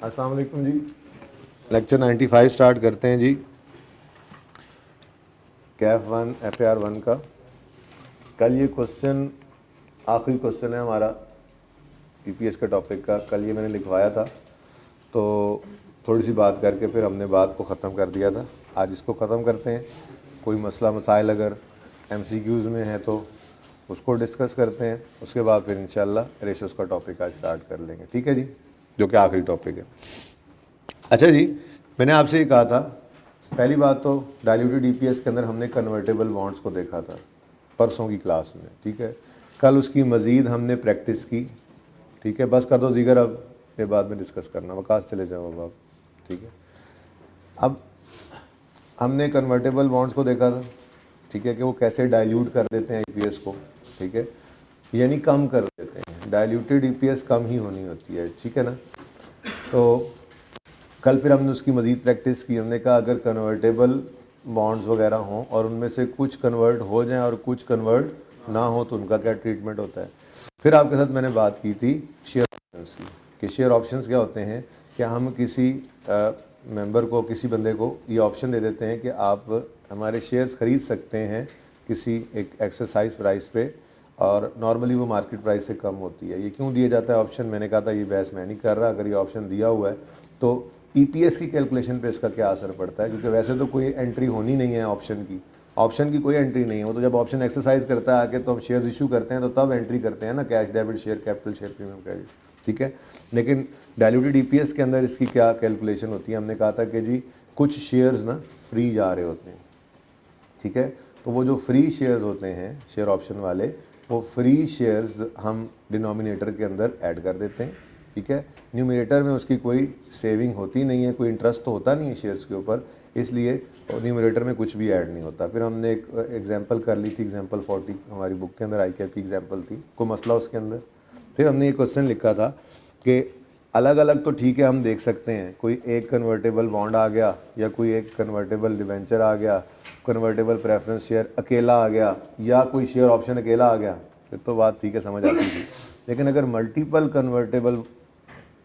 अस्सलाम वालेकुम जी। Lecture 95 start करते हैं जी। कैफ 1 FAR 1 का कल ये क्वेश्चन आखिरी क्वेश्चन है हमारा EPS का टॉपिक का। कल ये मैंने लिखवाया था तो थोड़ी सी बात करके फिर हमने बात को ख़त्म कर दिया था। आज इसको ख़त्म करते हैं। कोई मसला मसाइल अगर MCQs में है तो उसको डिस्कस करते हैं, उसके बाद फिर इंशाल्लाह रेशोज़ का टॉपिक आज स्टार्ट कर लेंगे। ठीक है जी, जो कि आखिरी टॉपिक है। अच्छा जी, मैंने आपसे ये कहा था, पहली बात तो डाइल्यूटेड EPS के अंदर हमने कन्वर्टेबल बॉन्ड्स को देखा था परसों की क्लास में। ठीक है, कल उसकी मज़ीद हमने प्रैक्टिस की। ठीक है, बस कर दो जिगर, अब ये बाद में डिस्कस करना, वकास चले जाओ अब आप। ठीक है, अब हमने कन्वर्टेबल बॉन्ड्स को देखा था। ठीक है, कि वो कैसे डाइल्यूट कर देते हैं EPS को। ठीक है, यानी कम कर देते हैं। डाइल्यूटेड EPS कम ही होनी होती है। ठीक है ना। तो कल फिर हमने उसकी मज़ीद प्रैक्टिस की। हमने कहा अगर कन्वर्टेबल बॉन्ड्स वगैरह हों और उनमें से कुछ कन्वर्ट हो जाएं और कुछ कन्वर्ट ना हो तो उनका क्या ट्रीटमेंट होता है। फिर आपके साथ मैंने बात की थी शेयर ऑप्शंस की, कि शेयर ऑप्शंस क्या होते हैं। कि हम किसी मेंबर को, किसी बंदे को ये ऑप्शन दे देते हैं कि आप हमारे शेयर्स ख़रीद सकते हैं किसी एक एक्सरसाइज प्राइस पे, और नॉर्मली वो मार्केट प्राइस से कम होती है। ये क्यों दिया जाता है ऑप्शन, मैंने कहा था ये बहस मैं नहीं कर रहा। अगर ये ऑप्शन दिया हुआ है तो EPS की कैलकुलेशन पे इसका क्या असर पड़ता है, क्योंकि वैसे तो कोई एंट्री होनी नहीं है ऑप्शन की कोई एंट्री नहीं है। वो तो जब ऑप्शन एक्सरसाइज करता है आके तो हम शेयर्स इशू करते हैं तो तब एंट्री करते हैं ना, cash debit share, capital share, premium credit. ठीक है, लेकिन डाइल्यूटेड EPS के अंदर इसकी क्या कैलकुलेशन होती है। हमने कहा था कि जी कुछ शेयर्स ना फ्री जा रहे होते हैं। ठीक है, तो वो जो फ्री शेयर्स होते हैं शेयर ऑप्शन वाले, वो फ्री शेयर्स हम डिनोमिनेटर के अंदर ऐड कर देते हैं। ठीक है, न्यूमरेटर में उसकी कोई सेविंग होती नहीं है, कोई इंटरेस्ट तो होता नहीं है शेयर्स के ऊपर, इसलिए न्यूमरेटर में कुछ भी ऐड नहीं होता। फिर हमने एक एग्जांपल कर ली थी, एग्जांपल 40 हमारी बुक के अंदर ICAP की एग्जांपल थी, कोई मसला उसके अंदर। फिर हमने ये क्वेश्चन लिखा था कि अलग अलग तो ठीक है हम देख सकते हैं, कोई एक कन्वर्टेबल बॉन्ड आ गया या कोई एक कन्वर्टेबल डिवेंचर आ गया, कन्वर्टेबल प्रेफरेंस शेयर अकेला आ गया या कोई शेयर ऑप्शन अकेला आ गया, फिर तो बात ठीक है, समझ आती थी। लेकिन अगर मल्टीपल कन्वर्टेबल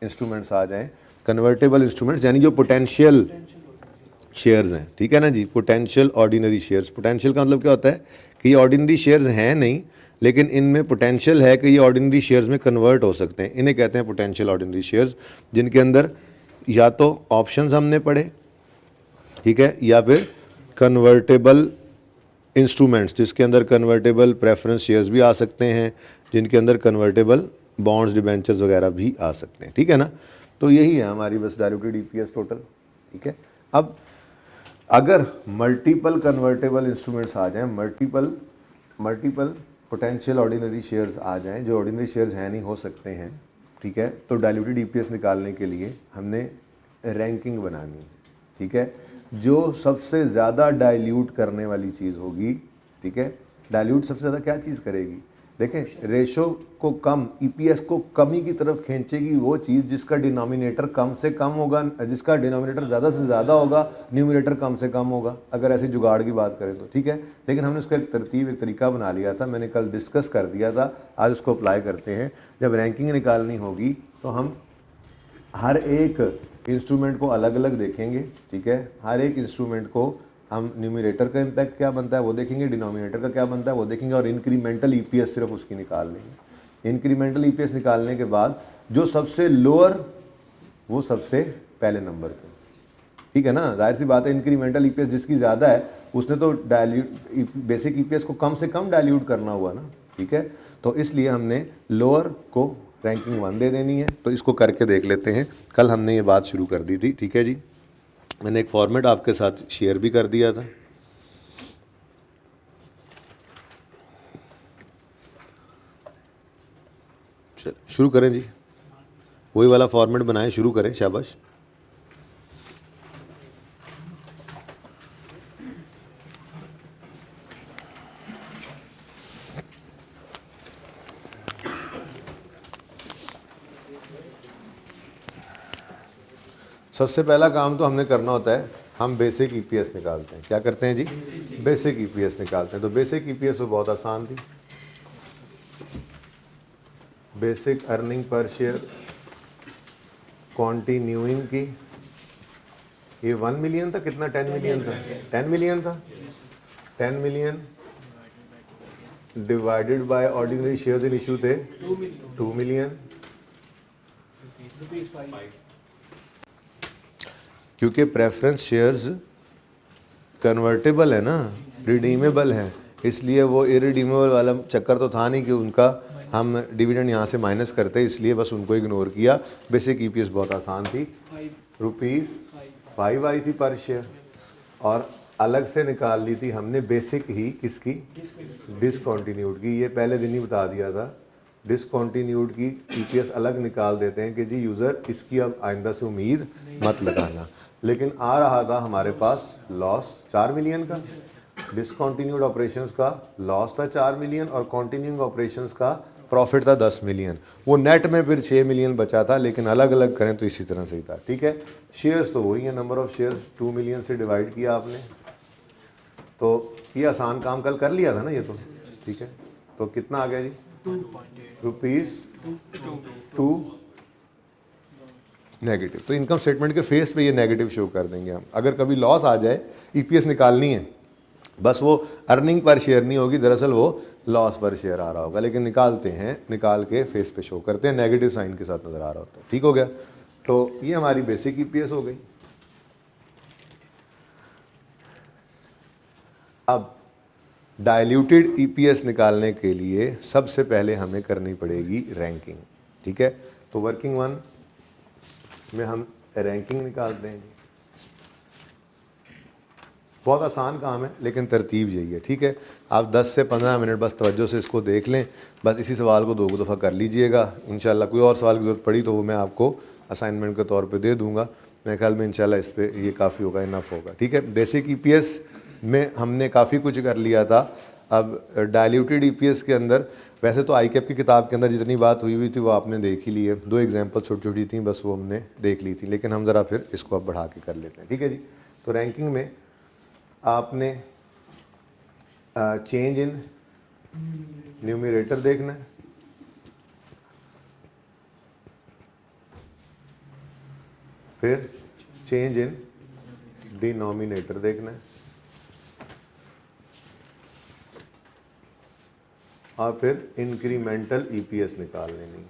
इंस्ट्रूमेंट्स आ जाएं, कन्वर्टेबल इंस्ट्रूमेंट्स यानी जो पोटेंशियल शेयर्स हैं, ठीक है ना जी, पोटेंशियल ऑर्डिनरी शेयर्स। पोटेंशियल का मतलब क्या होता है कि ये ऑर्डिनरी शेयर्स हैं नहीं, लेकिन इनमें पोटेंशियल है कि ये ऑर्डिनरी शेयर्स में कन्वर्ट हो सकते हैं। इन्हें कहते हैं पोटेंशियल ऑर्डिनरी शेयर्स, जिनके अंदर या तो ऑप्शंस हमने पढ़े, ठीक है, या फिर कन्वर्टेबल इंस्ट्रूमेंट्स जिसके अंदर कन्वर्टेबल प्रेफरेंस शेयर्स भी आ सकते हैं, जिनके अंदर कन्वर्टेबल बॉन्ड्स, डिबेंचर्स वगैरह भी आ सकते हैं। ठीक है ना। तो यही है हमारी बस डाइल्यूटेड EPS टोटल। ठीक है, अब अगर मल्टीपल कन्वर्टेबल इंस्ट्रूमेंट्स आ जाएं, मल्टीपल पोटेंशियल ऑर्डिनरी शेयर्स आ जाएं जो ऑर्डिनरी शेयर्स हैं नहीं हो सकते हैं, ठीक है, तो डाइल्यूटेड EPS निकालने के लिए हमने रैंकिंग बनानी है। ठीक है, जो सबसे ज़्यादा डाइल्यूट करने वाली चीज़ होगी, ठीक है, डाइल्यूट सबसे ज़्यादा क्या चीज़ करेगी, देखें, रेशो को कम, EPS को कमी की तरफ खींचेगी वो चीज़ जिसका डिनोमिनेटर कम से कम होगा, जिसका डिनोमिनेटर ज़्यादा से ज़्यादा होगा, न्यूमरेटर कम से कम होगा, अगर ऐसे जुगाड़ की बात करें तो। ठीक है, लेकिन हमने उसका एक तरतीब, एक तरीका बना लिया था, मैंने कल डिस्कस कर दिया था, आज उसको अप्लाई करते हैं। जब रैंकिंग निकालनी होगी तो हम हर एक इंस्ट्रूमेंट को अलग अलग देखेंगे। ठीक है, हर एक इंस्ट्रूमेंट को हम न्यूमरेटर का इम्पैक्ट क्या बनता है वो देखेंगे, डिनोमिनेटर का क्या बनता है वो देखेंगे, और इंक्रीमेंटल EPS सिर्फ उसकी निकाल लेंगे। इंक्रीमेंटल EPS निकालने के बाद जो सबसे लोअर वो सबसे पहले नंबर पे। ठीक है ना, जाहिर सी बात है, इंक्रीमेंटल EPS जिसकी ज़्यादा है उसने तो बेसिक EPS को कम से कम डाइल्यूट करना हुआ ना। ठीक है, तो इसलिए हमने लोअर को रैंकिंग 1 दे देनी है। तो इसको करके देख लेते हैं, कल हमने ये बात शुरू कर दी थी। ठीक है जी, मैंने एक फॉर्मेट आपके साथ शेयर भी कर दिया था। चल शुरू करें जी, वही वाला फॉर्मेट बनाएं, शुरू करें, शाबाश। सबसे पहला काम तो हमने करना होता है, हम बेसिक EPS निकालते हैं। क्या करते हैं जी, बेसिक EPS निकालते हैं। तो बेसिक EPS तो बहुत आसान थी, basic earning per share continuing की, ये 1 मिलियन था, कितना 10 मिलियन था, 10 मिलियन था, 10 million divided by ordinary shares in issue थे 2 मिलियन, क्योंकि प्रेफरेंस शेयर्स कन्वर्टेबल है ना, रिडीमेबल है, इसलिए वो इरिडीमेबल वाला चक्कर तो था नहीं कि उनका हम डिविडेंड यहाँ से माइनस करते, इसलिए बस उनको इग्नोर किया। बेसिक ईपीएस बहुत आसान थी, ₹5 आई थी पर शेयर, और अलग से निकाल ली थी हमने बेसिक ही किसकी, डिसकंटिन्यूड की। ये पहले दिन ही बता दिया था, डिसकंटिन्यूड की ईपीएस अलग निकाल देते हैं कि जी यूज़र इसकी अब आइंदा से उम्मीद मत लगाना। लेकिन आ रहा था हमारे पास लॉस 4 मिलियन का, डिसकंटिन्यूड ऑपरेशंस का लॉस था 4 मिलियन और कंटिन्यूइंग ऑपरेशंस का प्रॉफिट था 10 मिलियन। वो नेट में फिर 6 मिलियन बचा था, लेकिन अलग अलग करें तो इसी तरह से ही था। ठीक है, शेयर्स तो वही है, नंबर ऑफ शेयर्स 2 मिलियन से डिवाइड किया आपने, तो ये आसान काम कल कर लिया था ना ये तो। ठीक है, तो कितना आ गया जी, ₹2 नेगेटिव। तो इनकम स्टेटमेंट के फेस पे ये नेगेटिव शो कर देंगे हम। अगर कभी लॉस आ जाए, ईपीएस निकालनी है, बस वो अर्निंग पर शेयर नहीं होगी, दरअसल वो लॉस पर शेयर आ रहा होगा, लेकिन निकालते हैं, निकाल के फेस पे शो करते हैं, नेगेटिव साइन के साथ नज़र आ रहा होता है। ठीक हो गया, तो ये हमारी बेसिक ईपीएस हो गई। अब डाइल्यूटेड ईपीएस निकालने के लिए सबसे पहले हमें करनी पड़ेगी रैंकिंग। ठीक है, तो वर्किंग 1 में हम रैंकिंग निकालते हैं। बहुत आसान काम है, लेकिन तरतीब यही है। ठीक है, आप 10 से 15 मिनट बस तवज्जो से इसको देख लें, बस इसी सवाल को 2 दफ़ा कर लीजिएगा। इंशाल्लाह कोई और सवाल की ज़रूरत पड़ी तो वो मैं आपको असाइनमेंट के तौर पे दे दूंगा। मेरे ख्याल में इंशाल्लाह इस पे ये काफ़ी होगा, इनफ होगा। ठीक है, बेसिक ईपीएस में हमने काफ़ी कुछ कर लिया था। अब डाइल्यूटेड ईपीएस के अंदर वैसे तो आईकैप की किताब के अंदर जितनी बात हुई थी वो आपने देख ही ली है, 2 एग्जाम्पल छोटी छोटी थी, बस वो हमने देख ली थी, लेकिन हम ज़रा फिर इसको अब बढ़ा के कर लेते हैं। ठीक है जी, तो रैंकिंग में आपने चेंज इन न्यूमरेटर देखना है, फिर चेंज इन डिनोमिनेटर देखना है, और फिर इंक्रीमेंटल ईपीएस निकाल लेनी।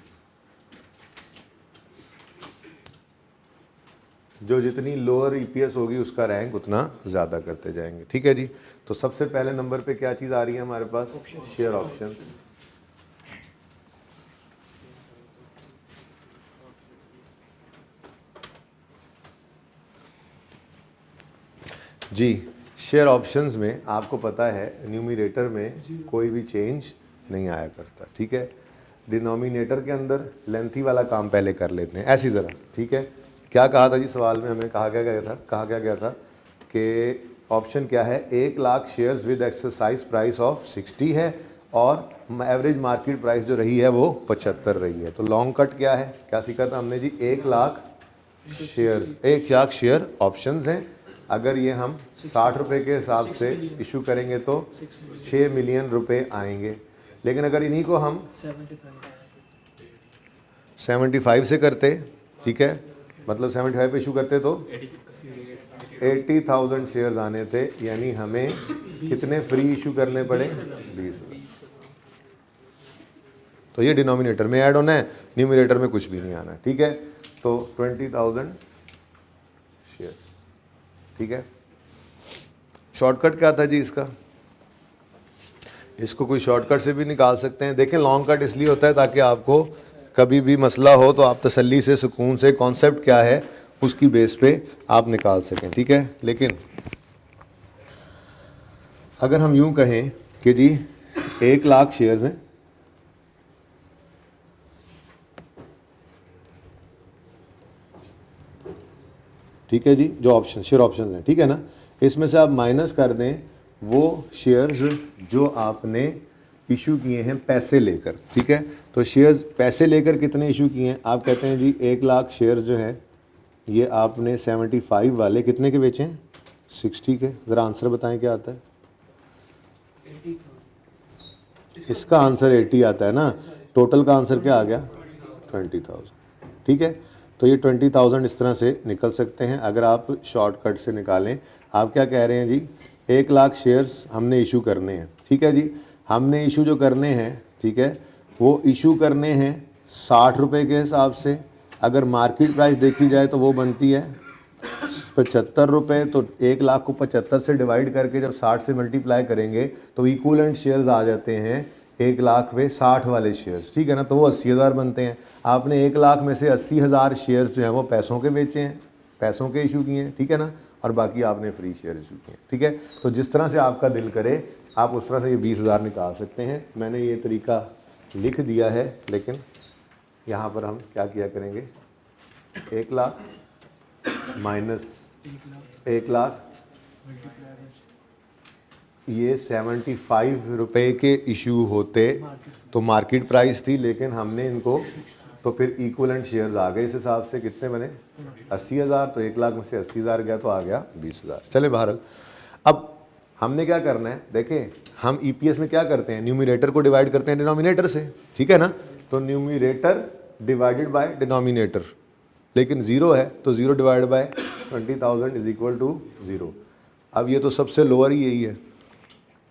जो जितनी लोअर ईपीएस होगी उसका रैंक उतना ज़्यादा करते जाएंगे। ठीक है जी, तो सबसे पहले नंबर पे क्या चीज़ आ रही है हमारे पास, शेयर ऑप्शंस। जी, शेयर ऑप्शंस में आपको पता है न्यूमरेटर में कोई भी चेंज नहीं आया करता। ठीक है, डिनोमिनेटर के अंदर लेंथी वाला काम पहले कर लेते हैं, ऐसी ज़रा। ठीक है, क्या कहा था जी सवाल में, हमें कहा क्या गया था कि ऑप्शन क्या है, 1 lakh shares with exercise price of 60 है और एवरेज मार्केट प्राइस जो रही है वो 75 रही है। तो लॉन्ग कट क्या है, क्या सीखा था हमने जी, 1 लाख शेयर ऑप्शंस हैं। अगर ये हम 60 रुपये के हिसाब से इशू करेंगे तो 6 मिलियन रुपए आएंगे। लेकिन अगर इन्हीं को हम 75 से करते, ठीक है, मतलब 75 पे इशू करते तो 80,000 शेयर्स आने थे, यानी हमें कितने फ्री इशू करने पड़े, 20। तो ये डिनोमिनेटर में ऐड होना है, न्यूमरेटर में कुछ भी नहीं आना है। ठीक है, तो 20,000 शेयर्स। ठीक है, शॉर्टकट क्या था जी इसका, इसको कोई शॉर्टकट से भी निकाल सकते हैं। देखें, लॉन्ग कट इसलिए होता है ताकि आपको कभी भी मसला हो तो आप तसल्ली से, सुकून से, कॉन्सेप्ट क्या है उसकी बेस पे आप निकाल सकें। ठीक है, लेकिन अगर हम यूं कहें कि जी 1 लाख शेयर्स हैं, ठीक है जी, जो शेयर ऑप्शन हैं, ठीक है ना, इसमें से आप माइनस कर दें वो शेयर्स जो आपने इशू किए हैं पैसे लेकर। ठीक है, तो शेयर्स पैसे लेकर कितने इशू किए हैं, आप कहते हैं जी 1 लाख शेयर्स जो है ये आपने 75 वाले कितने के बेचे हैं, 60 के। ज़रा आंसर बताएं क्या आता है, इसका आंसर 80 आता है ना, टोटल का आंसर क्या आ गया, 20,000। ठीक है, तो ये 20,000 इस तरह से निकल सकते हैं अगर आप शॉर्टकट से निकालें। आप क्या कह रहे हैं जी, 1 लाख शेयर्स हमने इशू करने हैं, ठीक है जी। हमने इशू जो करने हैं, ठीक है, वो इशू करने हैं 60 रुपये के हिसाब से। अगर मार्केट प्राइस देखी जाए तो वो बनती है 75 रुपये। तो 1 लाख को 75 से डिवाइड करके जब 60 से मल्टीप्लाई करेंगे तो इक्वलेंट शेयर्स आ जाते हैं 1 लाख में 60 वाले शेयर्स, ठीक है ना। तो वो 80,000 बनते हैं। आपने 1 लाख में से 80,000 शेयर्स जो हैं वो पैसों के बेचे हैं, पैसों के इशू किए हैं, ठीक है ना, और बाकी आपने फ्री शेयर इशू किए हैं, ठीक है। तो जिस तरह से आपका दिल करे आप उस तरह से ये 20,000 निकाल सकते हैं। मैंने ये तरीका लिख दिया है, लेकिन यहाँ पर हम क्या किया करेंगे, 1 लाख माइनस 1 लाख, ये 75 रुपये के इशू होते तो मार्केट प्राइस थी, लेकिन हमने इनको तो फिर इक्वलेंट शेयर्स आ गए। इस हिसाब से कितने बने, 80,000। तो 1 लाख में से 80,000 गया तो आ गया 20,000। चले बहरहाल, अब हमने क्या करना है, देखें हम ईपीएस में क्या करते हैं, न्यूमरेटर को डिवाइड करते हैं डिनोमिनेटर से, ठीक है ना। तो न्यूमरेटर डिवाइडेड बाय डिनोमिनेटर, लेकिन 0 है तो 0 divide by 20,000 is equal to 0। अब ये तो सबसे लोअर ही यही है,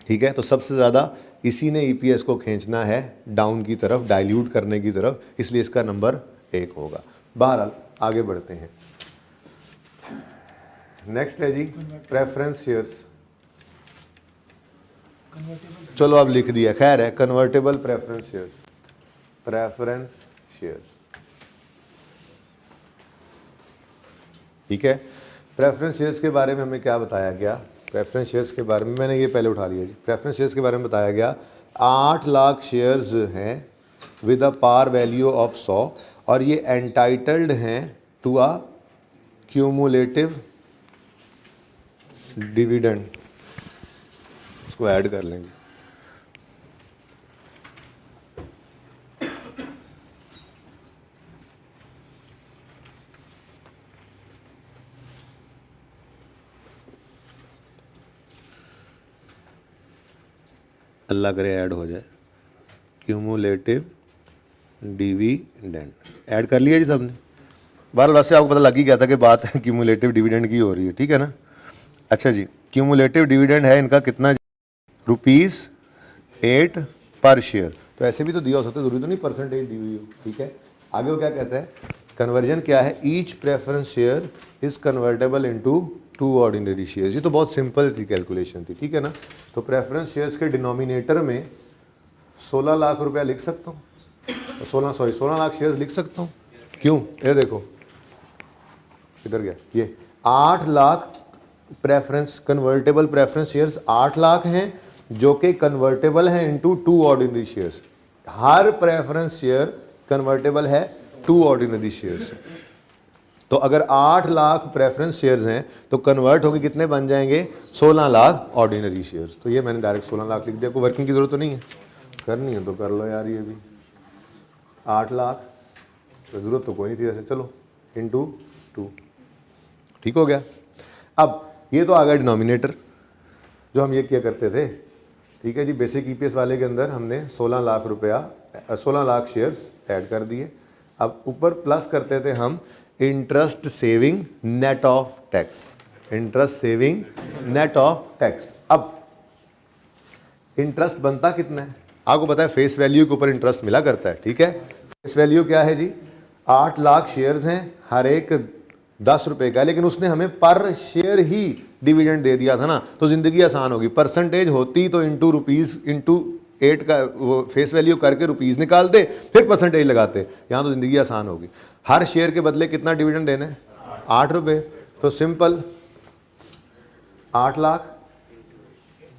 ठीक है। तो सबसे ज़्यादा इसी ने ईपीएस को खींचना है डाउन की तरफ, डाइल्यूट करने की तरफ, इसलिए इसका नंबर 1 होगा। बहरहाल आगे बढ़ते हैं। नेक्स्ट है जी प्रेफरेंस शेयर्स। चलो अब लिख दिया, खैर है, convertible preference shares, preference shares, ठीक है। प्रेफरेंस शेयर्स के बारे में हमें क्या बताया गया, प्रेफरेंस शेयर्स के बारे में मैंने ये पहले उठा लिया जी। प्रेफरेंस शेयर्स के बारे में बताया गया 8 लाख शेयर्स हैं with a par value of 100 और ये एंटाइटल्ड हैं टू अ क्यूमुलेटिव डिविडेंड। इसको ऐड कर लेंगे, अल्लाह करे ऐड हो जाए, क्यूमुलेटिव डिविडेंड ऐड कर लिया जी सबने। बहरहाल वैसे आपको पता लग ही गया था कि बात क्यूमुलेटिव डिविडेंड की हो रही है, ठीक है ना। अच्छा जी, क्यूमुलेटिव डिविडेंड है इनका कितना, ₹8 पर शेयर। तो ऐसे भी तो दिया हो सकता है, जरूरी तो नहीं परसेंटेज दी हुई हो, ठीक है। आगे वो क्या कहता है, कन्वर्जन क्या है, each preference share is convertible into 2 ordinary shares. ये तो बहुत सिंपल सी कैलकुलेशन थी, ठीक है ना। तो प्रेफरेंस शेयर्स के डिनोमिनेटर में 16 लाख रुपया लिख सकता हूँ, 16 लाख शेयर्स लिख सकता हूँ। क्यों, ये देखो किधर गया, ये 8 lakh preference convertible preference shares 8 lakh हैं जो कि कन्वर्टेबल हैं इनटू 2 ऑर्डिनरी शेयर्स। हर प्रेफरेंस शेयर कन्वर्टेबल है 2 ऑर्डिनरी शेयर्स। तो अगर 8 लाख प्रेफरेंस शेयर्स हैं तो कन्वर्ट होकर कितने बन जाएंगे, 16 लाख ऑर्डिनरी शेयर्स। तो ये मैंने डायरेक्ट 16 लाख लिख दिया, कोई वर्किंग की जरूरत तो नहीं है, करनी है तो कर लो यार। ये भी 8 लाख तो जरूरत तो कोई नहीं थी वैसे, चलो इनटू 2, ठीक हो गया। अब ये तो आ गया डिनोमिनेटर जो हम ये किया करते थे, ठीक है जी। बेसिक ईपीएस वाले के अंदर हमने 16 लाख रुपया 16 लाख शेयर्स ऐड कर दिए। अब ऊपर प्लस करते थे हम interest saving net of tax, interest saving net of tax. अब इंटरेस्ट बनता कितना है आपको पता है, फेस वैल्यू के ऊपर इंटरेस्ट मिला करता है, ठीक है। फेस वैल्यू क्या है जी, 8 लाख शेयर्स हैं, हर एक 10 रुपए का, लेकिन उसने हमें पर शेयर ही डिविडेंड दे दिया था ना, तो जिंदगी आसान होगी। परसेंटेज होती तो इंटू रुपीज़ इंटू 8 का वो फेस वैल्यू करके रुपीज़ निकालते, फिर परसेंटेज लगाते, यहाँ तो ज़िंदगी आसान होगी। हर शेयर के बदले कितना डिविडेंड देना है, 8 रुपये। तो सिंपल 8 लाख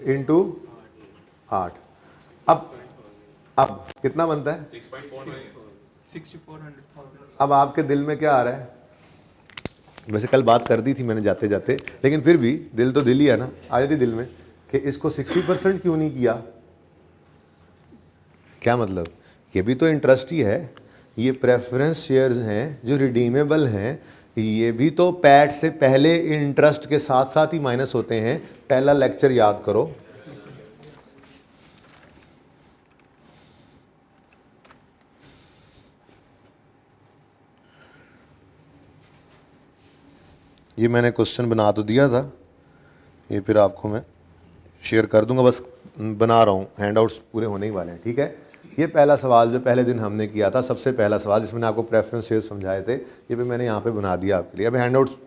इंटू 8। अब कितना बनता है, 6400। अब आपके दिल में क्या आ रहा है, वैसे कल बात कर दी थी मैंने जाते जाते, लेकिन फिर भी दिल तो दिल ही है ना, आ जाती दिल में कि इसको 60% क्यों नहीं किया। क्या मतलब, ये भी तो इंटरेस्ट ही है, ये प्रेफरेंस शेयर्स हैं जो रिडीमेबल हैं, ये भी तो पैट से पहले इंटरेस्ट के साथ साथ ही माइनस होते हैं। पहला लेक्चर याद करो, ये मैंने क्वेश्चन बना तो दिया था, ये फिर आपको मैं शेयर कर दूंगा, बस बना रहा हूँ, हैंडआउट्स पूरे होने ही वाले हैं, ठीक है। ये पहला सवाल जो पहले दिन हमने किया था, सबसे पहला सवाल जिसमें मैंने आपको प्रेफरेंस शेयर समझाए थे, ये भी मैंने यहाँ पे बना दिया आपके लिए। अब हैंडआउट्स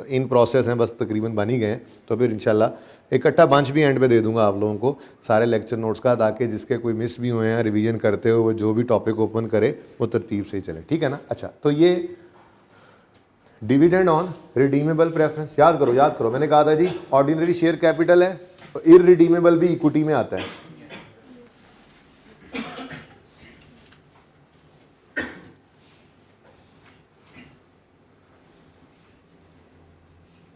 इन प्रोसेस हैं, बस तकरीबन बन ही गए हैं, तो फिर इंशाल्लाह इकट्ठा बंच भी एंड पे दे दूंगा आप लोगों को सारे लेक्चर नोट्स का, ताकि जिसके कोई मिस भी हुए हैं रिवीजन करते हुए वो जो भी टॉपिक ओपन करे वो तरतीब से ही चले, ठीक है ना। अच्छा, तो ये डिविडेंड ऑन रिडीमेबल प्रेफरेंस, याद करो, मैंने कहा था जी ऑर्डिनरी शेयर कैपिटल है, तो इररिडीमेबल भी इक्विटी में आता है।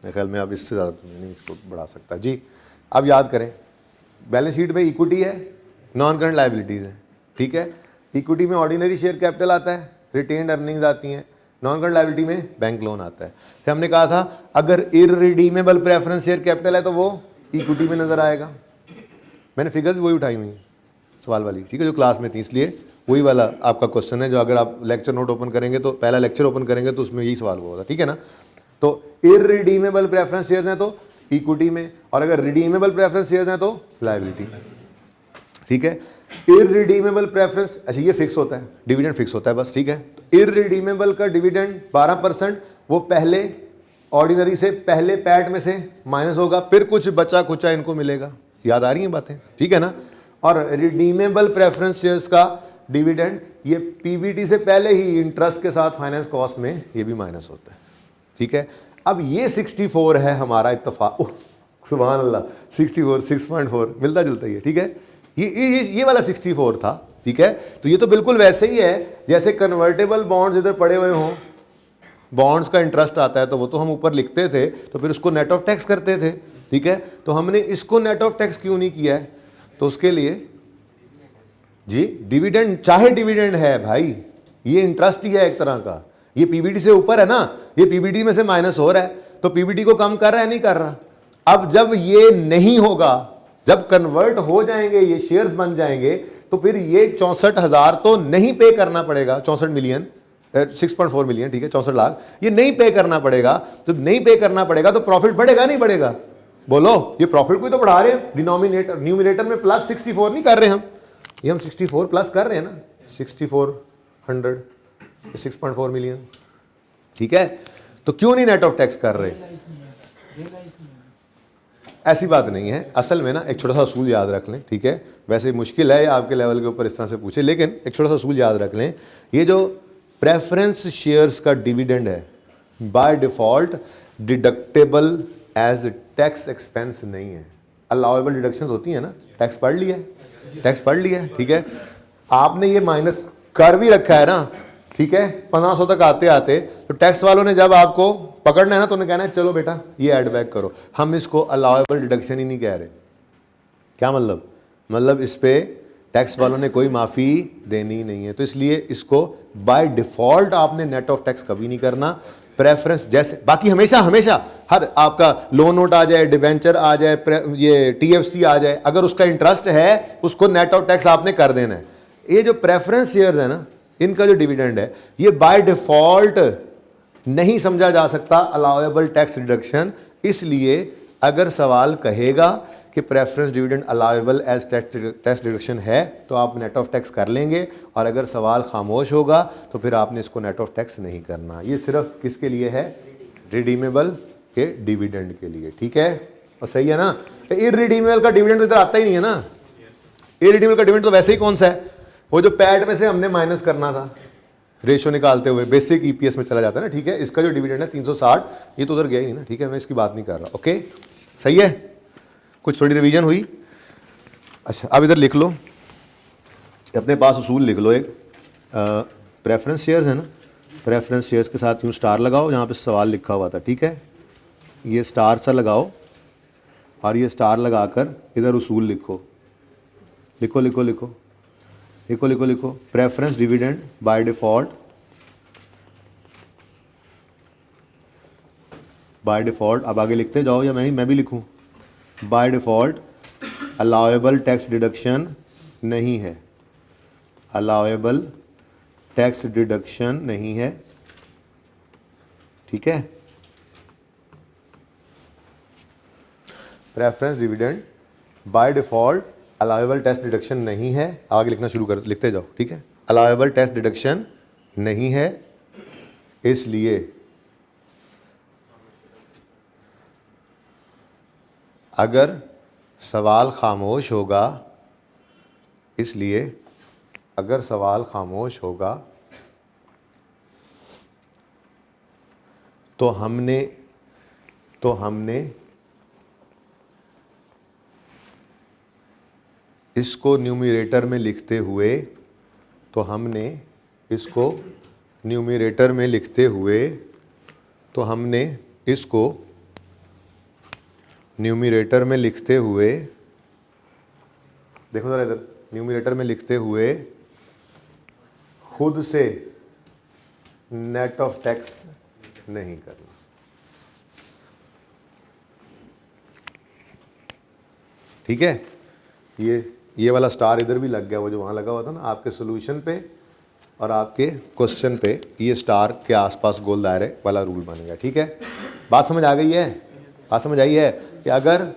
मेरे ख्याल में अब इससे ज़्यादा तो नहीं इसको बढ़ा सकता जी। अब याद करें, बैलेंस शीट में इक्विटी है, नॉन करंट लायबिलिटीज़ है, ठीक है। इक्विटी में ऑर्डिनरी शेयर कैपिटल आता है, रिटेन्ड अर्निंग्स आती हैं, नॉन करंट लायबिलिटी में बैंक लोन आता है। फिर हमने कहा था अगर इररिडीमेबल प्रेफरेंस शेयर कैपिटल है तो वो इक्विटी में नज़र आएगा। मैंने फिगर्स वही उठाई हुई सवाल वाली, ठीक है, जो क्लास में थी, इसलिए वही वाला आपका क्वेश्चन है जो अगर आप लेक्चर नोट ओपन करेंगे तो पहला लेक्चर ओपन करेंगे तो उसमें यही सवाल हुआ था, ठीक है ना। तो इररिडीमेबल प्रेफरेंस शेयर्स हैं तो इक्विटी में, और अगर रिडीमेबल प्रेफरेंस शेयर्स हैं तो लायबिलिटी, ठीक है। इररिडीमेबल प्रेफरेंस, अच्छा ये फिक्स होता है, डिविडेंड फिक्स होता है बस, ठीक है। इररिडीमेबल का डिविडेंड 12%, वो पहले ऑर्डिनरी से पहले पैट में से माइनस होगा, फिर कुछ बचा खुचा इनको मिलेगा। याद आ रही हैं बातें, ठीक है ना। और रिडीमेबल प्रेफरेंस शेयर्स का डिविडेंड ये पीबीटी से पहले ही इंटरेस्ट के साथ फाइनेंस कॉस्ट में ये भी माइनस होता है, ठीक है। अब ये 64 है हमारा इत्तफाक, सुभान अल्लाह, 64 6.4 मिलता जुलता ही है, ठीक है। ये वाला 64 था, ठीक है। तो ये तो बिल्कुल वैसे ही है जैसे कन्वर्टेबल बॉन्ड्स इधर पड़े हुए हों, बॉन्ड्स का इंटरेस्ट आता है तो वो तो हम ऊपर लिखते थे, तो फिर उसको नेट ऑफ टैक्स करते थे, ठीक है। तो हमने इसको नेट ऑफ टैक्स क्यों नहीं किया है, तो उसके लिए जी डिविडेंड, चाहे डिविडेंड है भाई, ये इंटरेस्ट ही है एक तरह का, ये पीबीटी से ऊपर है ना, ये पीबीटी में से माइनस हो रहा है, तो पीबीटी को कम कर रहा है, नहीं कर रहा। अब जब ये नहीं होगा, जब कन्वर्ट हो जाएंगे, ये शेयर्स बन जाएंगे, तो फिर ये 64,000 तो नहीं पे करना पड़ेगा, 64 मिलियन 6.4 मिलियन, ठीक है, 64 लाख, ये नहीं पे करना पड़ेगा। तो नहीं पे करना पड़ेगा तो प्रॉफिट बढ़ेगा नहीं बढ़ेगा, बोलो। ये प्रॉफिट को तो बढ़ा रहे हैं, डिनोमिनेटर न्यूमिनेटर में प्लस 64 नहीं कर रहे हम, ये हम 64 प्लस कर रहे हैं ना, 6400 6.4 मिलियन, ठीक है। तो क्यों नहीं नेट ऑफ टैक्स कर रहे, ऐसी बात नहीं है। असल में ना एक छोटा सा असूल याद रख लें, ठीक है, वैसे मुश्किल है आपके लेवल के ऊपर इस तरह से पूछे, लेकिन एक छोटा सा असूल याद रख लें, ये जो प्रेफरेंस शेयर्स का डिविडेंड है by default deductible as tax expense नहीं है। अलाउएबल डिडक्शंस होती है ना, टैक्स पढ़ लिया है, टैक्स पढ़ लिया है, ठीक है। आपने ये माइनस कर भी रखा है ना, ठीक है, 1500 तक आते आते, तो टैक्स वालों ने जब आपको पकड़ना है ना तो उन्हें कहना है चलो बेटा ये ऐड बैक करो। हम इसको अलाउएबल डिडक्शन ही नहीं कह रहे। क्या मतलब इस पे टैक्स वालों ने कोई माफ़ी देनी नहीं है, तो इसलिए इसको बाय डिफॉल्ट आपने नेट ऑफ टैक्स कभी नहीं करना। प्रेफरेंस जैसे बाकी हमेशा हर आपका लोन नोट आ जाए, डिवेंचर आ जाए, ये टीएफसी आ जाए, अगर उसका इंटरेस्ट है उसको नेट ऑफ टैक्स आपने कर देना है। ये जो प्रेफरेंस शेयर्स है ना, इनका जो डिविडेंड है ये बाय डिफॉल्ट नहीं समझा जा सकता अलाउएबल टैक्स रिडक्शन। इसलिए अगर सवाल कहेगा कि preference dividend allowable as tax deduction है तो आप नेट ऑफ टैक्स कर लेंगे, और अगर सवाल खामोश होगा तो फिर आपने इसको नेट ऑफ टैक्स नहीं करना। ये सिर्फ किसके लिए है, रिडीमेबल के डिविडेंड के लिए, ठीक है, और सही है ना। इररिडीमेबल का डिविडेंड तो इधर आता ही नहीं है ना, इररिडीमेबल का डिविडेंड तो वैसे ही कौन सा है, वो जो पैट में से हमने माइनस करना था रेशो निकालते हुए बेसिक ईपीएस में चला जाता है ना, ठीक है। इसका जो डिविडेंड है 360, ये तो उधर गया ही नहीं ना, ठीक है, मैं इसकी बात नहीं कर रहा, ओके, सही है। कुछ थोड़ी रिवीजन हुई। अच्छा अब इधर लिख लो, अपने पास उसूल लिख लो एक, प्रेफरेंस शेयर्स है ना, प्रेफरेंस शेयर्स के साथ यूँ स्टार लगाओ, यहाँ पे सवाल लिखा हुआ था, ठीक है, ये स्टार सा लगाओ और ये स्टार लगाकर इधर उसूल लिखो, लिखो लिखो लिखो लिखो लिखो लिखो preference dividend by default, by default, अब आगे लिखते जाओ या मैं भी लिखूं, by default allowable tax deduction नहीं है, अलाउएबल टैक्स डिडक्शन नहीं है, ठीक है। Preference dividend by default allowable tax deduction नहीं है। आगे लिखना शुरू कर, लिखते जाओ, ठीक है। अलाउएबल टैक्स डिडक्शन नहीं है, इसलिए अगर सवाल खामोश होगा, इसलिए अगर सवाल खामोश होगा तो हमने इसको न्यूमरेटर में लिखते हुए हमने इसको न्यूमरेटर में लिखते हुए देखो जरा इधर, न्यूमरेटर में लिखते हुए खुद से नेट ऑफ टैक्स नहीं करना। ठीक है, ये वाला स्टार इधर भी लग गया, वो जो वहाँ लगा हुआ था ना आपके सोल्यूशन पे और आपके क्वेश्चन पे, ये स्टार के आसपास गोल दायरे वाला रूल बन गया। ठीक है, बात समझ आ गई है? बात समझ आई है कि अगर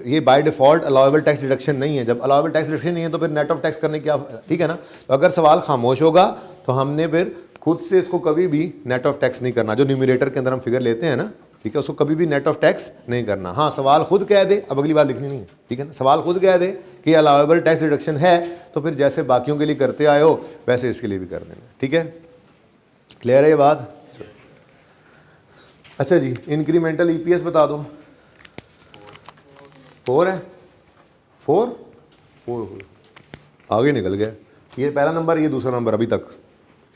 ये by default allowable tax deduction नहीं है, जब अलाउएबल टैक्स डिडक्शन नहीं है तो फिर नेट ऑफ टैक्स करने की क्या, ठीक है ना। तो अगर सवाल खामोश होगा तो हमने फिर खुद से इसको कभी भी नेट ऑफ टैक्स नहीं करना। जो न्यूमरेटर के अंदर हम फिगर लेते हैं ना, ठीक है, उसको कभी भी नेट ऑफ टैक्स नहीं करना। हाँ, सवाल खुद कह दे, अब अगली बात लिखनी नहीं है, ठीक है ना। सवाल खुद कह दे कि अलाउएबल टैक्स डिडक्शन है तो फिर जैसे बाकियों के लिए करते आए हो वैसे इसके लिए भी कर देना। ठीक है, क्लियर है ये बात? अच्छा जी, इंक्रीमेंटल ईपीएस बता दो। 4 है, 4 आगे निकल गया। ये पहला नंबर, ये दूसरा नंबर अभी तक,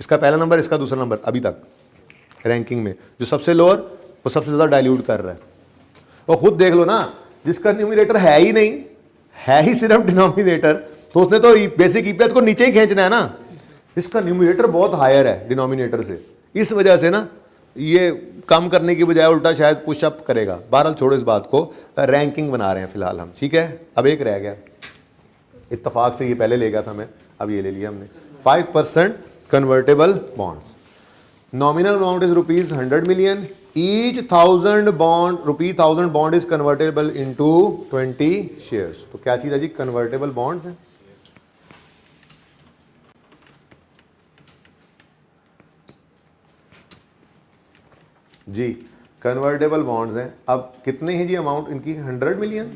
इसका पहला नंबर, इसका दूसरा नंबर अभी तक रैंकिंग में। जो सबसे लोअर वो सबसे ज़्यादा डाइल्यूट कर रहा है। वो खुद देख लो ना, जिसका न्यूमरेटर है ही नहीं, है ही सिर्फ डिनोमिनेटर, तो उसने तो बेसिक ईपीएस को नीचे ही खींचना है ना। इसका न्यूमरेटर बहुत हायर है डिनोमिनेटर से, इस वजह से ना ये कम करने की बजाय उल्टा शायद पुशअप करेगा। बहरहाल छोड़ो इस बात को, रैंकिंग बना रहे हैं फिलहाल हम। ठीक है, अब एक रह गया, इत्तेफाक से ये पहले ले गया था मैं, अब ये ले लिया हमने। 5% convertible bonds, nominal amount is ₹100 million, each 1000 bond is convertible into 20 shares. तो क्या चीज है जी? कन्वर्टेबल बॉन्ड्स है। जी, कन्वर्टेबल बॉन्ड्स हैं। अब कितने हैं जी अमाउंट इनकी? 100 मिलियन,